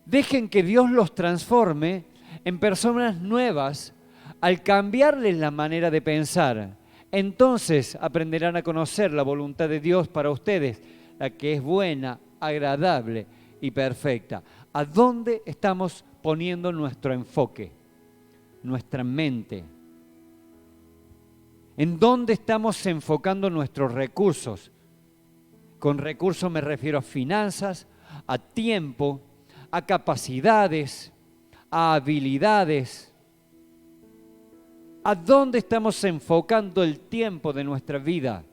Dejen que Dios los transforme en personas nuevas al cambiarles la manera de pensar. Entonces aprenderán a conocer la voluntad de Dios para ustedes, la que es buena, agradable y perfecta. ¿A dónde estamos poniendo nuestro enfoque? Nuestra mente. ¿En dónde estamos enfocando nuestros recursos? Con recursos me refiero a finanzas, a tiempo, a capacidades, a habilidades. ¿A dónde estamos enfocando el tiempo de nuestra vida?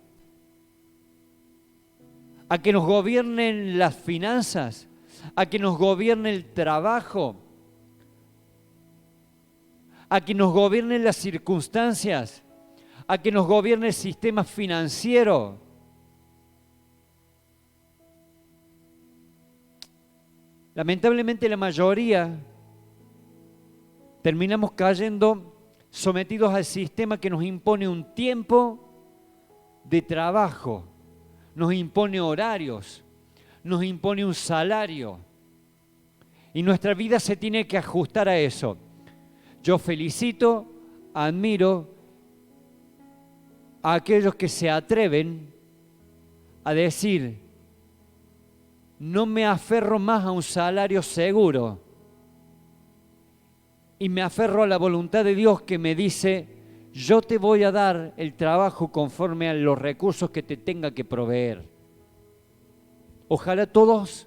¿A que nos gobiernen las finanzas? ¿A que nos gobierne el trabajo? ¿A que nos gobiernen las circunstancias? ¿A que nos gobierne el sistema financiero? Lamentablemente la mayoría terminamos cayendo sometidos al sistema que nos impone un tiempo de trabajo, nos impone horarios, nos impone un salario. Y nuestra vida se tiene que ajustar a eso. Yo felicito, admiro a aquellos que se atreven a decir: no me aferro más a un salario seguro y me aferro a la voluntad de Dios que me dice: yo te voy a dar el trabajo conforme a los recursos que te tenga que proveer. Ojalá todos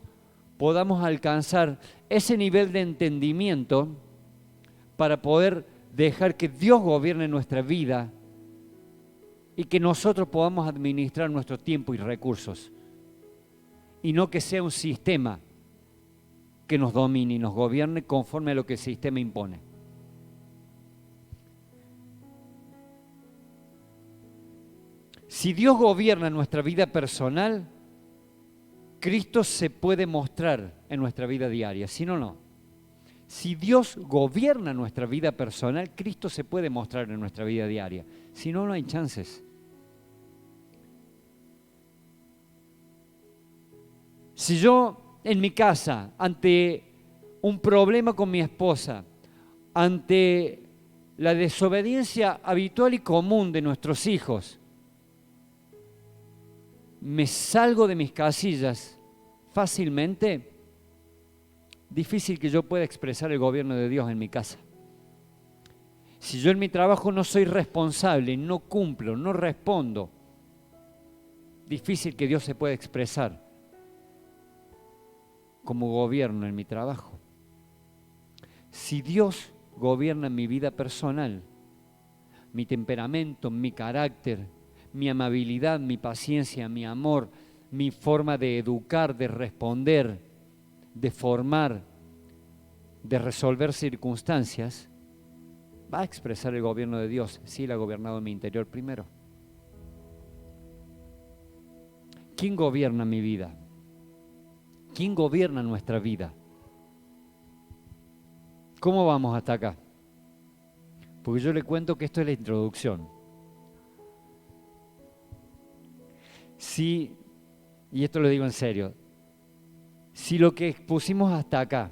podamos alcanzar ese nivel de entendimiento para poder dejar que Dios gobierne nuestra vida y que nosotros podamos administrar nuestro tiempo y recursos. Y no que sea un sistema que nos domine y nos gobierne conforme a lo que el sistema impone. Si Dios gobierna nuestra vida personal, Cristo se puede mostrar en nuestra vida diaria, si no, no. Si Dios gobierna nuestra vida personal, Cristo se puede mostrar en nuestra vida diaria, si no, no hay chances. Si yo en mi casa, ante un problema con mi esposa, ante la desobediencia habitual y común de nuestros hijos, me salgo de mis casillas fácilmente, difícil que yo pueda expresar el gobierno de Dios en mi casa. Si yo en mi trabajo no soy responsable, no cumplo, no respondo, difícil que Dios se pueda expresar como gobierno en mi trabajo. Si Dios gobierna mi vida personal, mi temperamento, mi carácter, mi amabilidad, mi paciencia, mi amor, mi forma de educar, de responder, de formar, de resolver circunstancias, va a expresar el gobierno de Dios si Él ha gobernado mi interior primero. ¿Quién gobierna mi vida? ¿Quién gobierna nuestra vida? ¿Cómo vamos hasta acá? Porque yo le cuento que esto es la introducción. Si, y esto lo digo en serio, si lo que expusimos hasta acá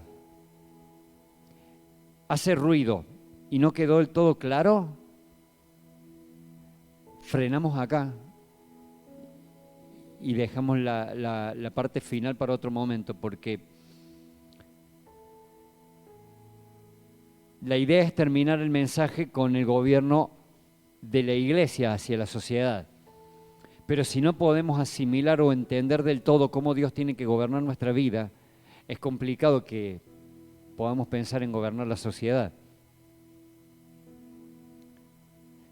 hace ruido y no quedó del todo claro, frenamos acá y dejamos la parte final para otro momento, porque la idea es terminar el mensaje con el gobierno de la iglesia hacia la sociedad. Pero si no podemos asimilar o entender del todo cómo Dios tiene que gobernar nuestra vida, es complicado que podamos pensar en gobernar la sociedad.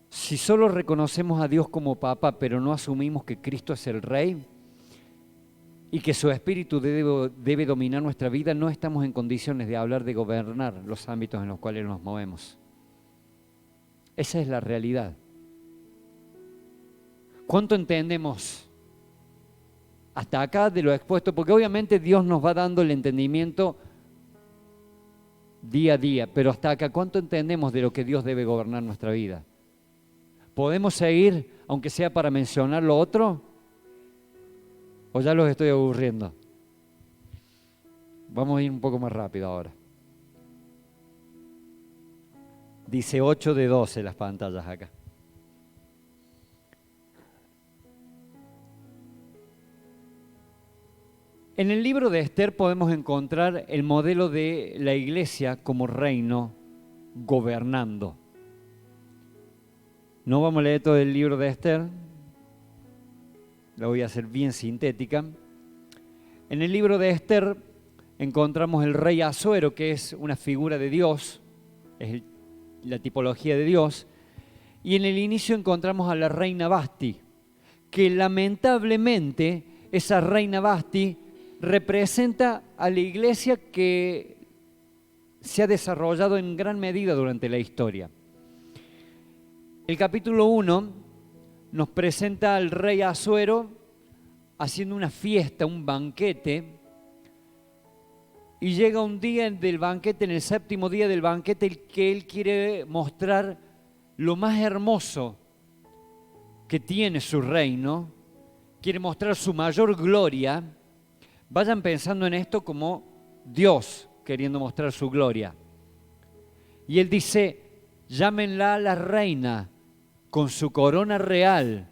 Si solo reconocemos a Dios como Papa, pero no asumimos que Cristo es el Rey y que su Espíritu debe dominar nuestra vida, no estamos en condiciones de hablar de gobernar los ámbitos en los cuales nos movemos. Esa es la realidad. ¿Cuánto entendemos hasta acá de lo expuesto? Porque obviamente Dios nos va dando el entendimiento día a día, pero hasta acá, ¿cuánto entendemos de lo que Dios debe gobernar nuestra vida? ¿Podemos seguir, aunque sea para mencionar lo otro? ¿O ya los estoy aburriendo? Vamos a ir un poco más rápido ahora. Dice 8 de 12 las pantallas acá. En el libro de Esther podemos encontrar el modelo de la iglesia como reino gobernando. No vamos a leer todo el libro de Esther, la voy a hacer bien sintética. En el libro de Esther encontramos el rey Asuero, que es una figura de Dios, es la tipología de Dios, y en el inicio encontramos a la reina Vasti, que lamentablemente esa reina Vasti representa a la iglesia que se ha desarrollado en gran medida durante la historia. El capítulo 1 nos presenta al rey Asuero haciendo una fiesta, un banquete, y llega un día del banquete, en el séptimo día del banquete, el que él quiere mostrar lo más hermoso que tiene su reino, quiere mostrar su mayor gloria. Vayan pensando en esto como Dios queriendo mostrar su gloria. Y él dice, llámenla a la reina con su corona real,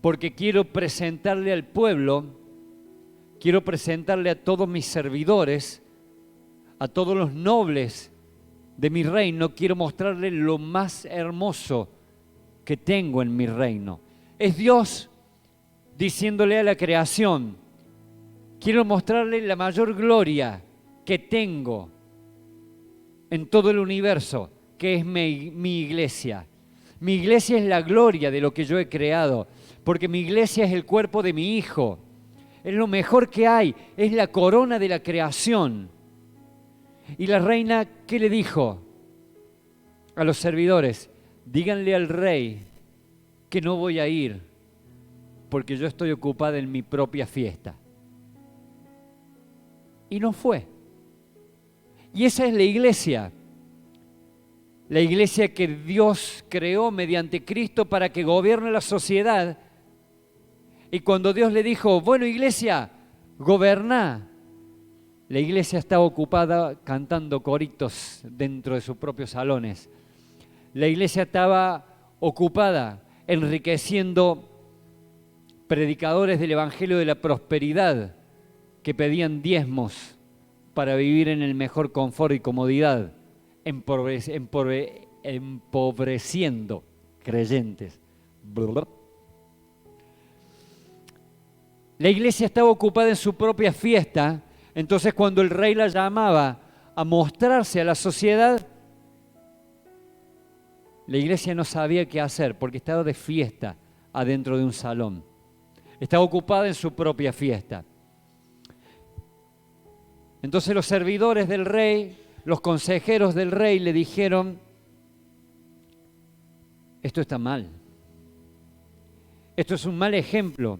porque quiero presentarle al pueblo, quiero presentarle a todos mis servidores, a todos los nobles de mi reino, quiero mostrarle lo más hermoso que tengo en mi reino. Es Dios diciéndole a la creación, quiero mostrarle la mayor gloria que tengo en todo el universo, que es mi iglesia. Mi iglesia es la gloria de lo que yo he creado, porque mi iglesia es el cuerpo de mi Hijo. Es lo mejor que hay, es la corona de la creación. Y la reina, ¿qué le dijo a los servidores? Díganle al rey que no voy a ir, porque yo estoy ocupada en mi propia fiesta. Y no fue. Y esa es la iglesia que Dios creó mediante Cristo para que gobierne la sociedad. Y cuando Dios le dijo, bueno, iglesia, goberná, la iglesia estaba ocupada cantando coritos dentro de sus propios salones. La iglesia estaba ocupada enriqueciendo predicadores del evangelio de la prosperidad que pedían diezmos para vivir en el mejor confort y comodidad, empobreciendo creyentes. La iglesia estaba ocupada en su propia fiesta, entonces cuando el rey la llamaba a mostrarse a la sociedad, la iglesia no sabía qué hacer porque estaba de fiesta adentro de un salón. Estaba ocupada en su propia fiesta. Entonces los servidores del rey, los consejeros del rey le dijeron, esto está mal. Esto es un mal ejemplo.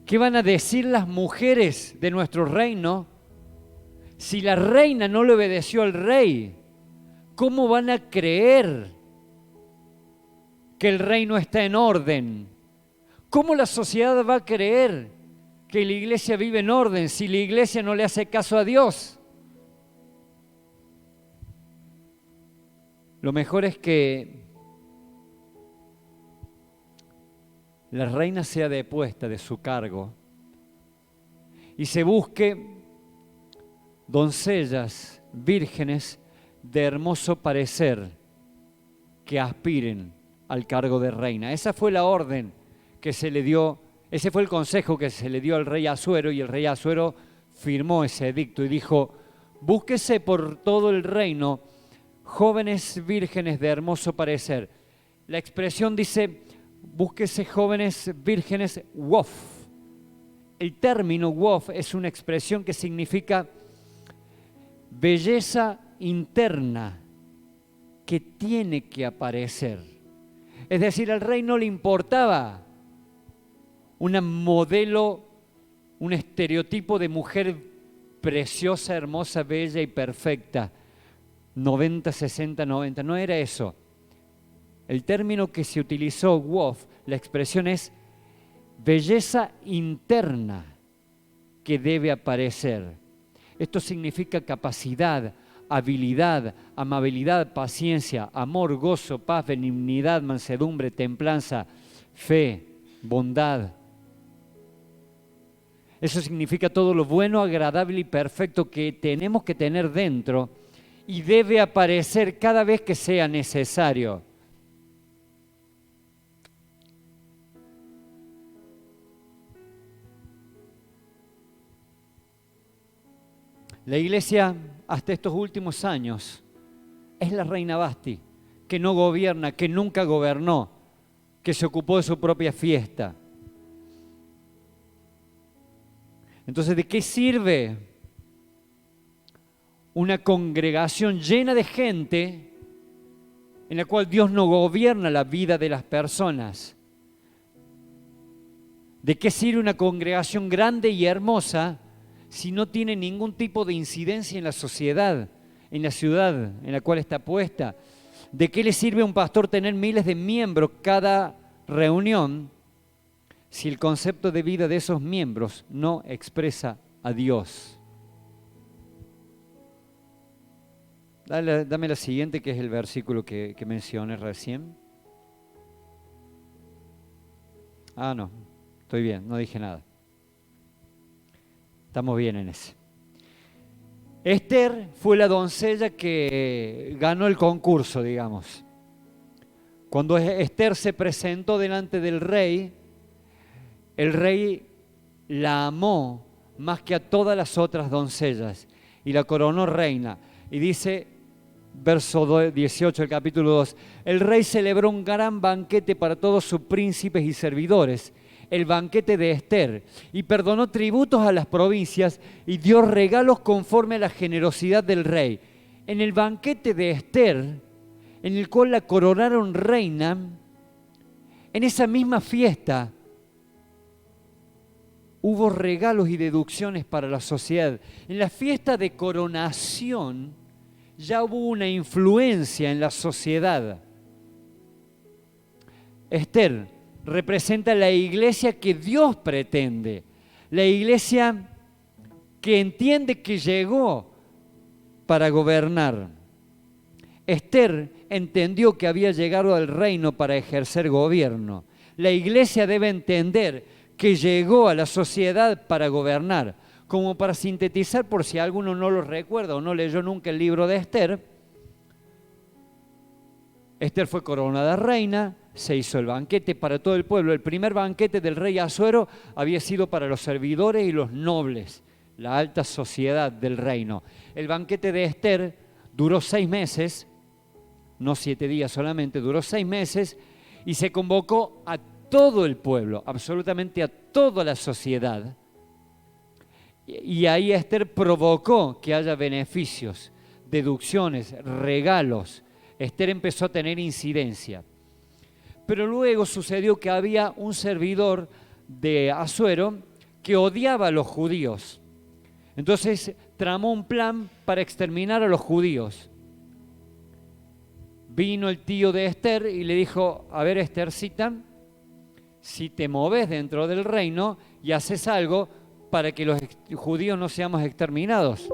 ¿Qué van a decir las mujeres de nuestro reino si la reina no le obedeció al rey? ¿Cómo van a creer que el reino está en orden? ¿Cómo la sociedad va a creer que la iglesia vive en orden si la iglesia no le hace caso a Dios? Lo mejor es que la reina sea depuesta de su cargo y se busque doncellas vírgenes de hermoso parecer que aspiren al cargo de reina. Esa fue la orden que se le dio, ese fue el consejo que se le dio al rey Asuero, y el rey Asuero firmó ese edicto y dijo, búsquese por todo el reino jóvenes vírgenes de hermoso parecer. La expresión dice, búsquese jóvenes vírgenes wof. El término wof es una expresión que significa belleza interna que tiene que aparecer. Es decir, al rey no le importaba una modelo, un estereotipo de mujer preciosa, hermosa, bella y perfecta. 90, 60, 90. No era eso. El término que se utilizó, wof, la expresión es belleza interna que debe aparecer. Esto significa capacidad, habilidad, amabilidad, paciencia, amor, gozo, paz, benignidad, mansedumbre, templanza, fe, bondad. Eso significa todo lo bueno, agradable y perfecto que tenemos que tener dentro y debe aparecer cada vez que sea necesario. La iglesia hasta estos últimos años es la reina Basti, que no gobierna, que nunca gobernó, que se ocupó de su propia fiesta. Entonces, ¿de qué sirve una congregación llena de gente en la cual Dios no gobierna la vida de las personas? ¿De qué sirve una congregación grande y hermosa si no tiene ningún tipo de incidencia en la sociedad, en la ciudad en la cual está puesta? ¿De qué le sirve a un pastor tener miles de miembros cada reunión si el concepto de vida de esos miembros no expresa a Dios? Dame la siguiente, que es el versículo que mencioné recién. Ah, no, estoy bien, no dije nada. Estamos bien en ese. Esther fue la doncella que ganó el concurso, digamos. Cuando Esther se presentó delante del rey, el rey la amó más que a todas las otras doncellas y la coronó reina. Y dice, verso 18 del capítulo 2, el rey celebró un gran banquete para todos sus príncipes y servidores, el banquete de Esther, y perdonó tributos a las provincias y dio regalos conforme a la generosidad del rey. En el banquete de Esther, en el cual la coronaron reina, en esa misma fiesta hubo regalos y deducciones para la sociedad. En la fiesta de coronación ya hubo una influencia en la sociedad. Esther representa la iglesia que Dios pretende, la iglesia que entiende que llegó para gobernar. Esther entendió que había llegado al reino para ejercer gobierno. La iglesia debe entender que llegó a la sociedad para gobernar. Como para sintetizar, por si alguno no lo recuerda o no leyó nunca el libro de Esther, Esther fue coronada reina, se hizo el banquete para todo el pueblo. El primer banquete del rey Asuero había sido para los servidores y los nobles, la alta sociedad del reino. El banquete de Esther duró 6 meses, no 7 días solamente, duró 6 meses, y se convocó a todo el pueblo, absolutamente a toda la sociedad. Y ahí Esther provocó que haya beneficios, deducciones, regalos. Esther empezó a tener incidencia. Pero luego sucedió que había un servidor de Asuero que odiaba a los judíos. Entonces tramó un plan para exterminar a los judíos. Vino el tío de Esther y le dijo: a ver, Esthercita, si te moves dentro del reino y haces algo para que los judíos no seamos exterminados.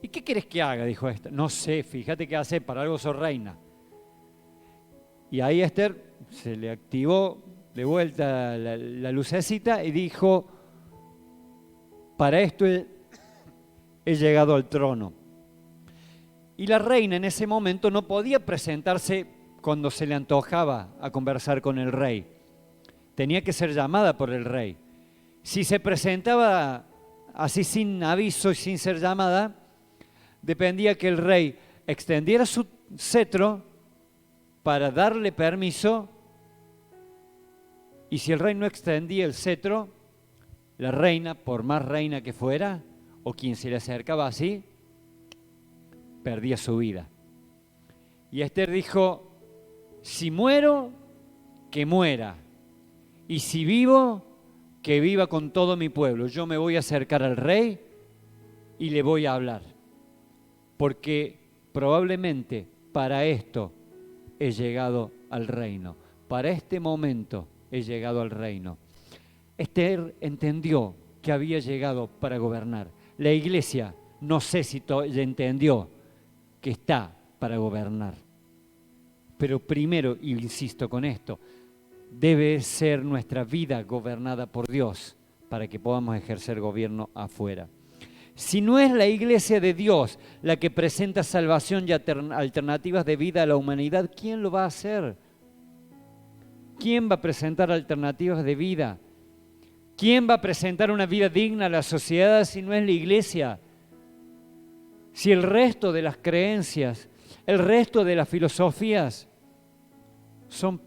¿Y qué querés que haga?, dijo Esther. No sé, fíjate qué hace, para algo sos reina. Y ahí Esther se le activó de vuelta la lucecita y dijo: para esto he llegado al trono. Y la reina en ese momento no podía presentarse cuando se le antojaba a conversar con el rey. Tenía que ser llamada por el rey. Si se presentaba así sin aviso y sin ser llamada, dependía que el rey extendiera su cetro para darle permiso, y si el rey no extendía el cetro, la reina, por más reina que fuera, o quien se le acercaba así, perdía su vida. Y Esther dijo: si muero, que muera, y si vivo, que viva con todo mi pueblo. Yo me voy a acercar al rey y le voy a hablar, porque probablemente para esto he llegado al reino, para este momento he llegado al reino. Esther entendió que había llegado para gobernar. La iglesia, no sé si ella entendió que está para gobernar. Pero primero, y insisto con esto, debe ser nuestra vida gobernada por Dios para que podamos ejercer gobierno afuera. Si no es la iglesia de Dios la que presenta salvación y alternativas de vida a la humanidad, ¿quién lo va a hacer? ¿Quién va a presentar alternativas de vida? ¿Quién va a presentar una vida digna a la sociedad si no es la iglesia? Si el resto de las creencias, el resto de las filosofías son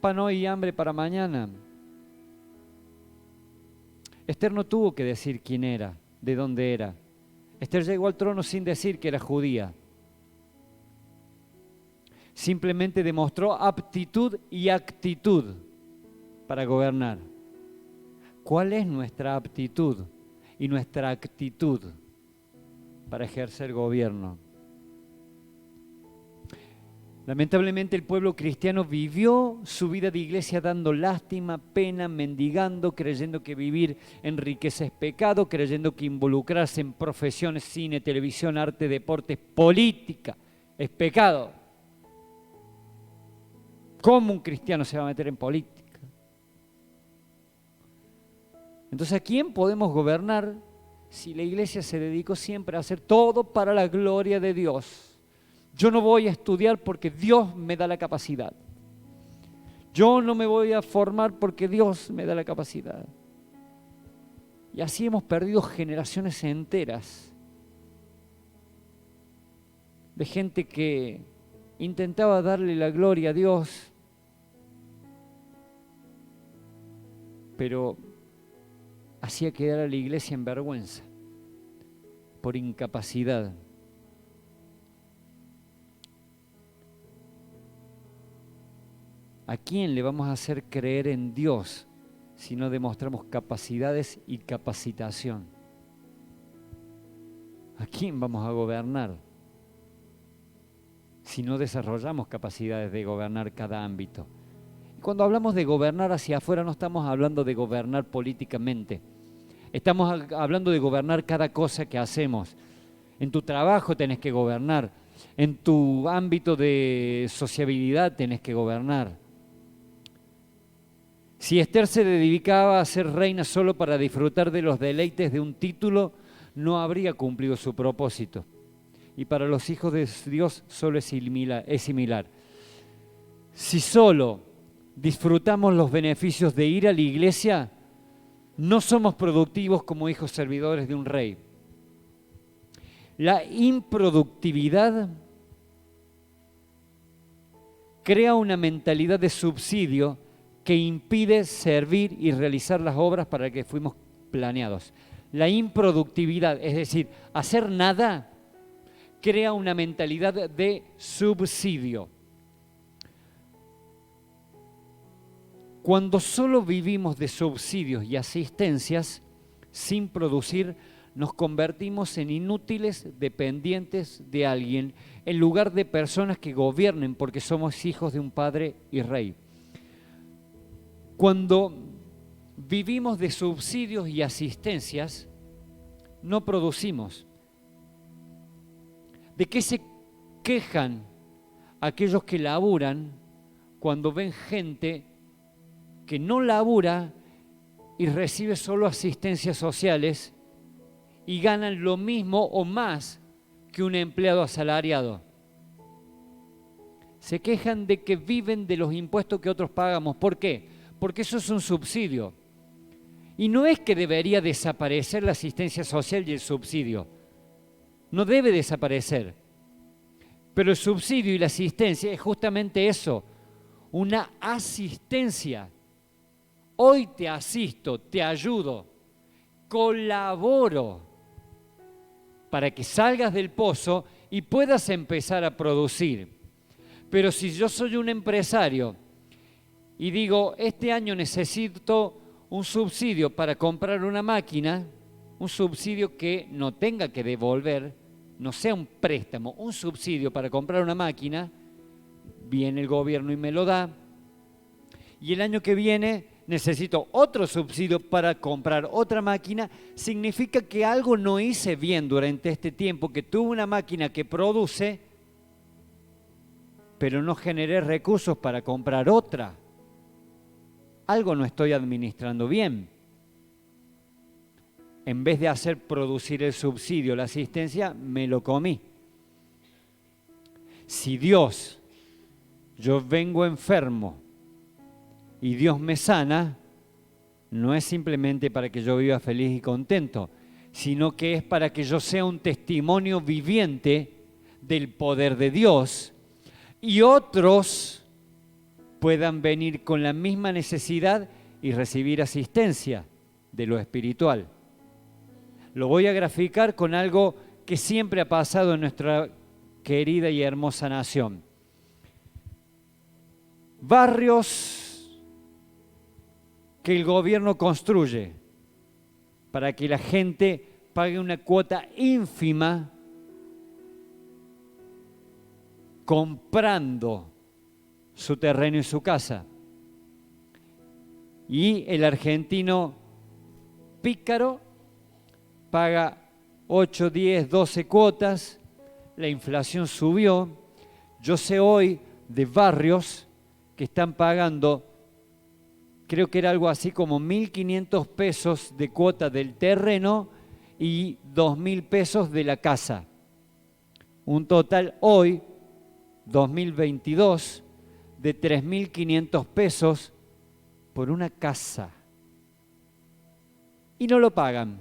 pan hoy y hambre para mañana. Esther no tuvo que decir quién era, de dónde era. Esther llegó al trono sin decir que era judía. Simplemente demostró aptitud y actitud para gobernar. ¿Cuál es nuestra aptitud y nuestra actitud para ejercer gobierno? Lamentablemente el pueblo cristiano vivió su vida de iglesia dando lástima, pena, mendigando, creyendo que vivir en riqueza es pecado, creyendo que involucrarse en profesiones, cine, televisión, arte, deportes, política es pecado. ¿Cómo un cristiano se va a meter en política? Entonces, ¿a quién podemos gobernar si la iglesia se dedicó siempre a hacer todo para la gloria de Dios? Yo no voy a estudiar porque Dios me da la capacidad. Yo no me voy a formar porque Dios me da la capacidad. Y así hemos perdido generaciones enteras de gente que intentaba darle la gloria a Dios, pero hacía quedar a la iglesia en vergüenza por incapacidad. ¿A quién le vamos a hacer creer en Dios si no demostramos capacidades y capacitación? ¿A quién vamos a gobernar si no desarrollamos capacidades de gobernar cada ámbito? Y cuando hablamos de gobernar hacia afuera, no estamos hablando de gobernar políticamente. Estamos hablando de gobernar cada cosa que hacemos. En tu trabajo tenés que gobernar. En tu ámbito de sociabilidad tenés que gobernar. Si Esther se dedicaba a ser reina solo para disfrutar de los deleites de un título, no habría cumplido su propósito. Y para los hijos de Dios solo es similar. Si solo disfrutamos los beneficios de ir a la iglesia, no somos productivos como hijos servidores de un rey. La improductividad crea una mentalidad de subsidio que impide servir y realizar las obras para las que fuimos planeados. La improductividad, es decir, hacer nada, crea una mentalidad de subsidio. Cuando solo vivimos de subsidios y asistencias, sin producir, nos convertimos en inútiles dependientes de alguien, en lugar de personas que gobiernen, porque somos hijos de un Padre y Rey. Cuando vivimos de subsidios y asistencias, no producimos. ¿De qué se quejan aquellos que laburan cuando ven gente que no labura y recibe solo asistencias sociales y ganan lo mismo o más que un empleado asalariado? Se quejan de que viven de los impuestos que otros pagamos. ¿Por qué? Porque eso es un subsidio. Y no es que debería desaparecer la asistencia social y el subsidio. No debe desaparecer. Pero el subsidio y la asistencia es justamente eso, una asistencia. Hoy te asisto, te ayudo, colaboro para que salgas del pozo y puedas empezar a producir. Pero si yo soy un empresario y digo, este año necesito un subsidio para comprar una máquina, un subsidio que no tenga que devolver, no sea un préstamo, un subsidio para comprar una máquina, viene el gobierno y me lo da, y el año que viene necesito otro subsidio para comprar otra máquina, significa que algo no hice bien durante este tiempo, que tuve una máquina que produce, pero no generé recursos para comprar otra. Algo no estoy administrando bien. En vez de hacer producir el subsidio, la asistencia, me lo comí. Si Dios, yo vengo enfermo y Dios me sana, no es simplemente para que yo viva feliz y contento, sino que es para que yo sea un testimonio viviente del poder de Dios y otros puedan venir con la misma necesidad y recibir asistencia de lo espiritual. Lo voy a graficar con algo que siempre ha pasado en nuestra querida y hermosa nación. Barrios que el gobierno construye para que la gente pague una cuota ínfima comprando su terreno y su casa. Y el argentino pícaro paga 8, 10, 12 cuotas, la inflación subió. Yo sé hoy de barrios que están pagando, creo que era algo así como 1.500 pesos de cuota del terreno y 2.000 pesos de la casa. Un total hoy, 2022, de 3.500 pesos por una casa. Y no lo pagan.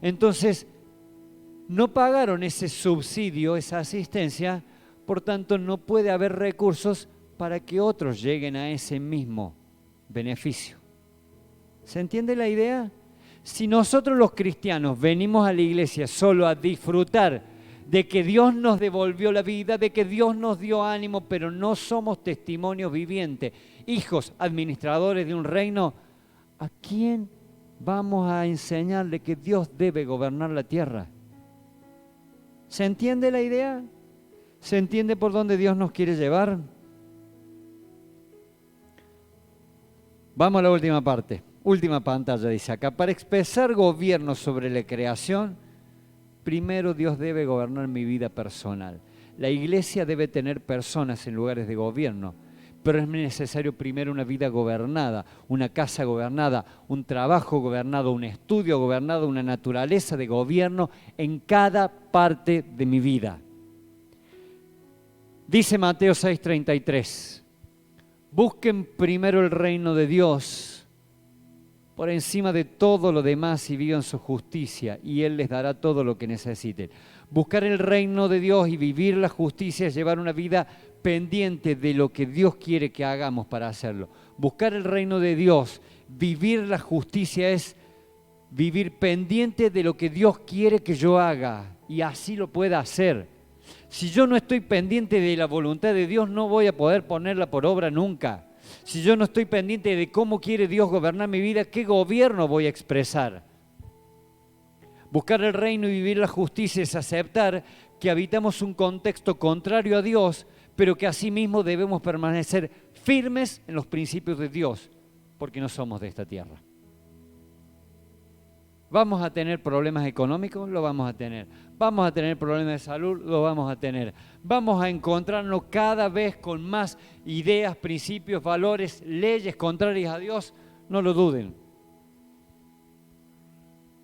Entonces, no pagaron ese subsidio, esa asistencia, por tanto no puede haber recursos para que otros lleguen a ese mismo beneficio. ¿Se entiende la idea? Si nosotros los cristianos venimos a la iglesia solo a disfrutar de que Dios nos devolvió la vida, de que Dios nos dio ánimo, pero no somos testimonios vivientes, hijos administradores de un reino, ¿a quién vamos a enseñarle que Dios debe gobernar la tierra? ¿Se entiende la idea? ¿Se entiende por dónde Dios nos quiere llevar? Vamos a la última parte, última pantalla, dice acá. Para expresar gobierno sobre la creación, primero Dios debe gobernar mi vida personal. La iglesia debe tener personas en lugares de gobierno, pero es necesario primero una vida gobernada, una casa gobernada, un trabajo gobernado, un estudio gobernado, una naturaleza de gobierno en cada parte de mi vida. Dice Mateo 6:33, busquen primero el reino de Dios por encima de todo lo demás y vivan su justicia y Él les dará todo lo que necesiten. Buscar el reino de Dios y vivir la justicia es llevar una vida pendiente de lo que Dios quiere que hagamos para hacerlo. Buscar el reino de Dios, vivir la justicia es vivir pendiente de lo que Dios quiere que yo haga y así lo pueda hacer. Si yo no estoy pendiente de la voluntad de Dios, no voy a poder ponerla por obra nunca. Si yo no estoy pendiente de cómo quiere Dios gobernar mi vida, ¿qué gobierno voy a expresar? Buscar el reino y vivir la justicia es aceptar que habitamos un contexto contrario a Dios, pero que asimismo debemos permanecer firmes en los principios de Dios, porque no somos de esta tierra. ¿Vamos a tener problemas económicos? Lo vamos a tener. ¿Vamos a tener problemas de salud? Lo vamos a tener. Vamos a encontrarnos cada vez con más ideas, principios, valores, leyes contrarias a Dios. No lo duden.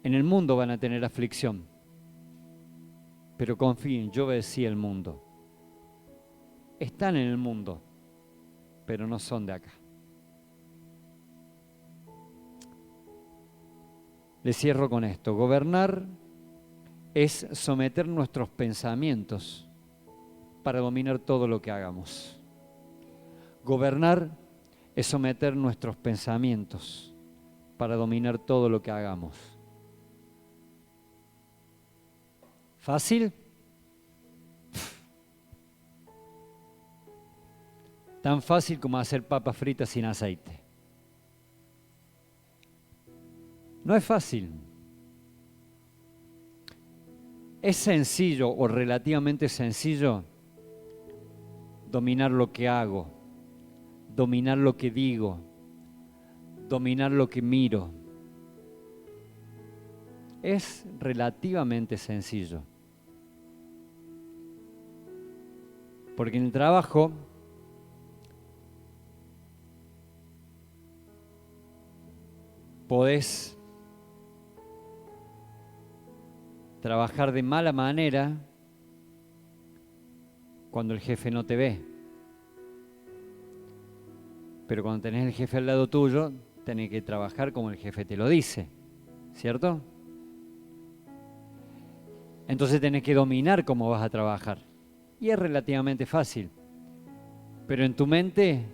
En el mundo van a tener aflicción. Pero confíen, yo vencí el mundo. Están en el mundo, pero no son de acá. Les cierro con esto. Gobernar es someter nuestros pensamientos para dominar todo lo que hagamos. Gobernar es someter nuestros pensamientos para dominar todo lo que hagamos. ¿Fácil? Tan fácil como hacer papas fritas sin aceite. No es fácil. Es sencillo o relativamente sencillo dominar lo que hago, dominar lo que digo, dominar lo que miro. Es relativamente sencillo. Porque en el trabajo podés trabajar de mala manera cuando el jefe no te ve. Pero cuando tenés el jefe al lado tuyo, tenés que trabajar como el jefe te lo dice, ¿cierto? Entonces tenés que dominar cómo vas a trabajar. Y es relativamente fácil. Pero en tu mente,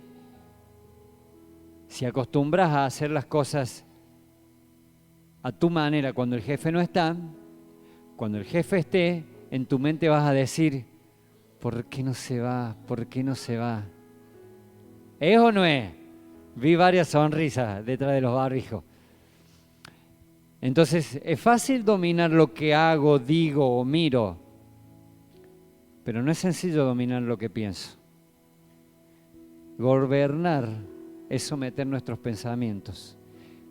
si acostumbras a hacer las cosas a tu manera cuando el jefe no está, cuando el jefe esté, en tu mente vas a decir, ¿por qué no se va? ¿Por qué no se va? ¿Es o no es? Vi varias sonrisas detrás de los barbijos. Entonces, es fácil dominar lo que hago, digo o miro, pero no es sencillo dominar lo que pienso. Gobernar es someter nuestros pensamientos.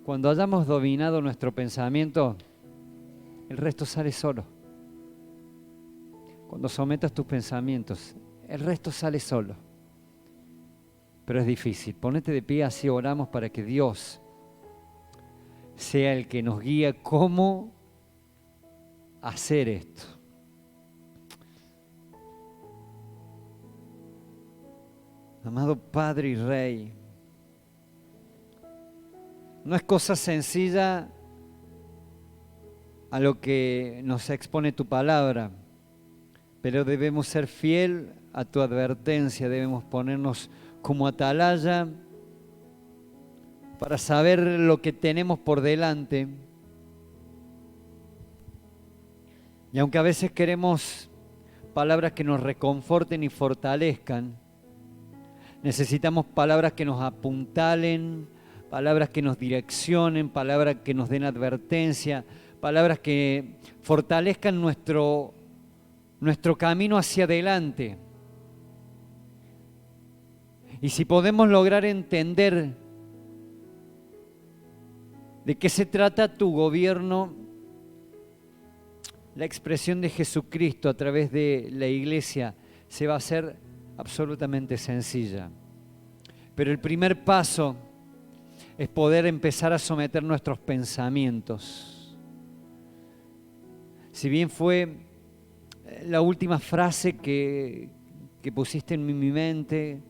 Cuando hayamos dominado nuestro pensamiento, el resto sale solo. Cuando sometas tus pensamientos, el resto sale solo. Pero es difícil. Ponete de pie, así oramos para que Dios sea el que nos guíe cómo hacer esto. Amado Padre y Rey, no es cosa sencilla a lo que nos expone tu palabra, pero debemos ser fiel a tu advertencia, debemos ponernos como atalaya para saber lo que tenemos por delante. Y aunque a veces queremos palabras que nos reconforten y fortalezcan, necesitamos palabras que nos apuntalen, palabras que nos direccionen, palabras que nos den advertencia, palabras que fortalezcan nuestro camino hacia adelante. Y si podemos lograr entender de qué se trata tu gobierno, la expresión de Jesucristo a través de la iglesia se va a hacer absolutamente sencilla. Pero el primer paso es poder empezar a someter nuestros pensamientos. Si bien fue la última frase que pusiste en mi mente,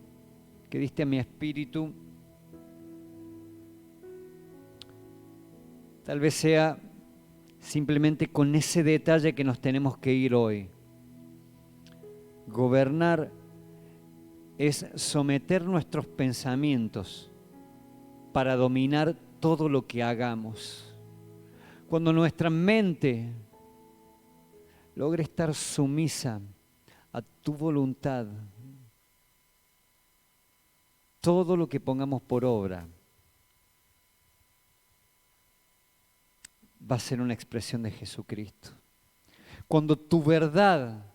que diste a mi espíritu, tal vez sea simplemente con ese detalle que nos tenemos que ir hoy. Gobernar es someter nuestros pensamientos para dominar todo lo que hagamos. Cuando nuestra mente logre estar sumisa a tu voluntad, todo lo que pongamos por obra va a ser una expresión de Jesucristo. Cuando tu verdad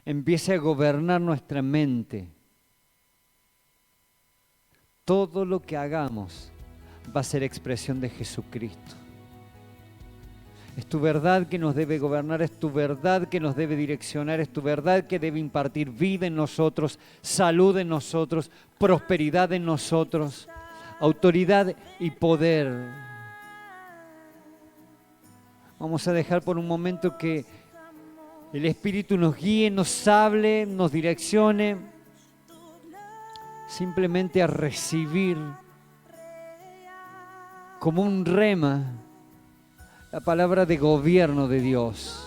empiece a gobernar nuestra mente, todo lo que hagamos va a ser expresión de Jesucristo. Es tu verdad que nos debe gobernar, es tu verdad que nos debe direccionar, es tu verdad que debe impartir vida en nosotros, salud en nosotros, prosperidad en nosotros, autoridad y poder. Vamos a dejar por un momento que el Espíritu nos guíe, nos hable, nos direccione, simplemente a recibir como un rema la palabra de gobierno de Dios.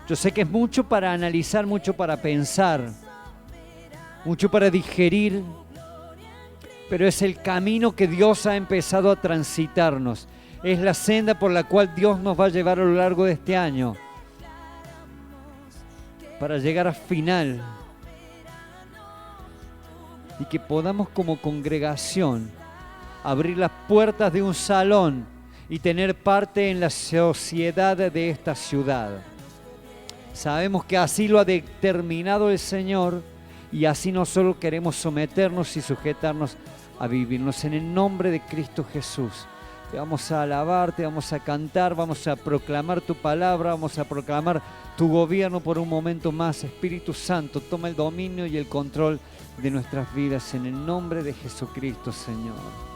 Yo sé que es mucho para analizar, mucho para pensar, mucho para digerir, pero es el camino que Dios ha empezado a transitarnos. Es la senda por la cual Dios nos va a llevar a lo largo de este año para llegar a final y que podamos como congregación abrir las puertas de un salón y tener parte en la sociedad de esta ciudad. Sabemos que así lo ha determinado el Señor y así nosotros queremos someternos y sujetarnos a vivirnos. En el nombre de Cristo Jesús, te vamos a alabar, te vamos a cantar, vamos a proclamar tu palabra, vamos a proclamar tu gobierno por un momento más. Espíritu Santo, toma el dominio y el control de nuestras vidas en el nombre de Jesucristo, Señor.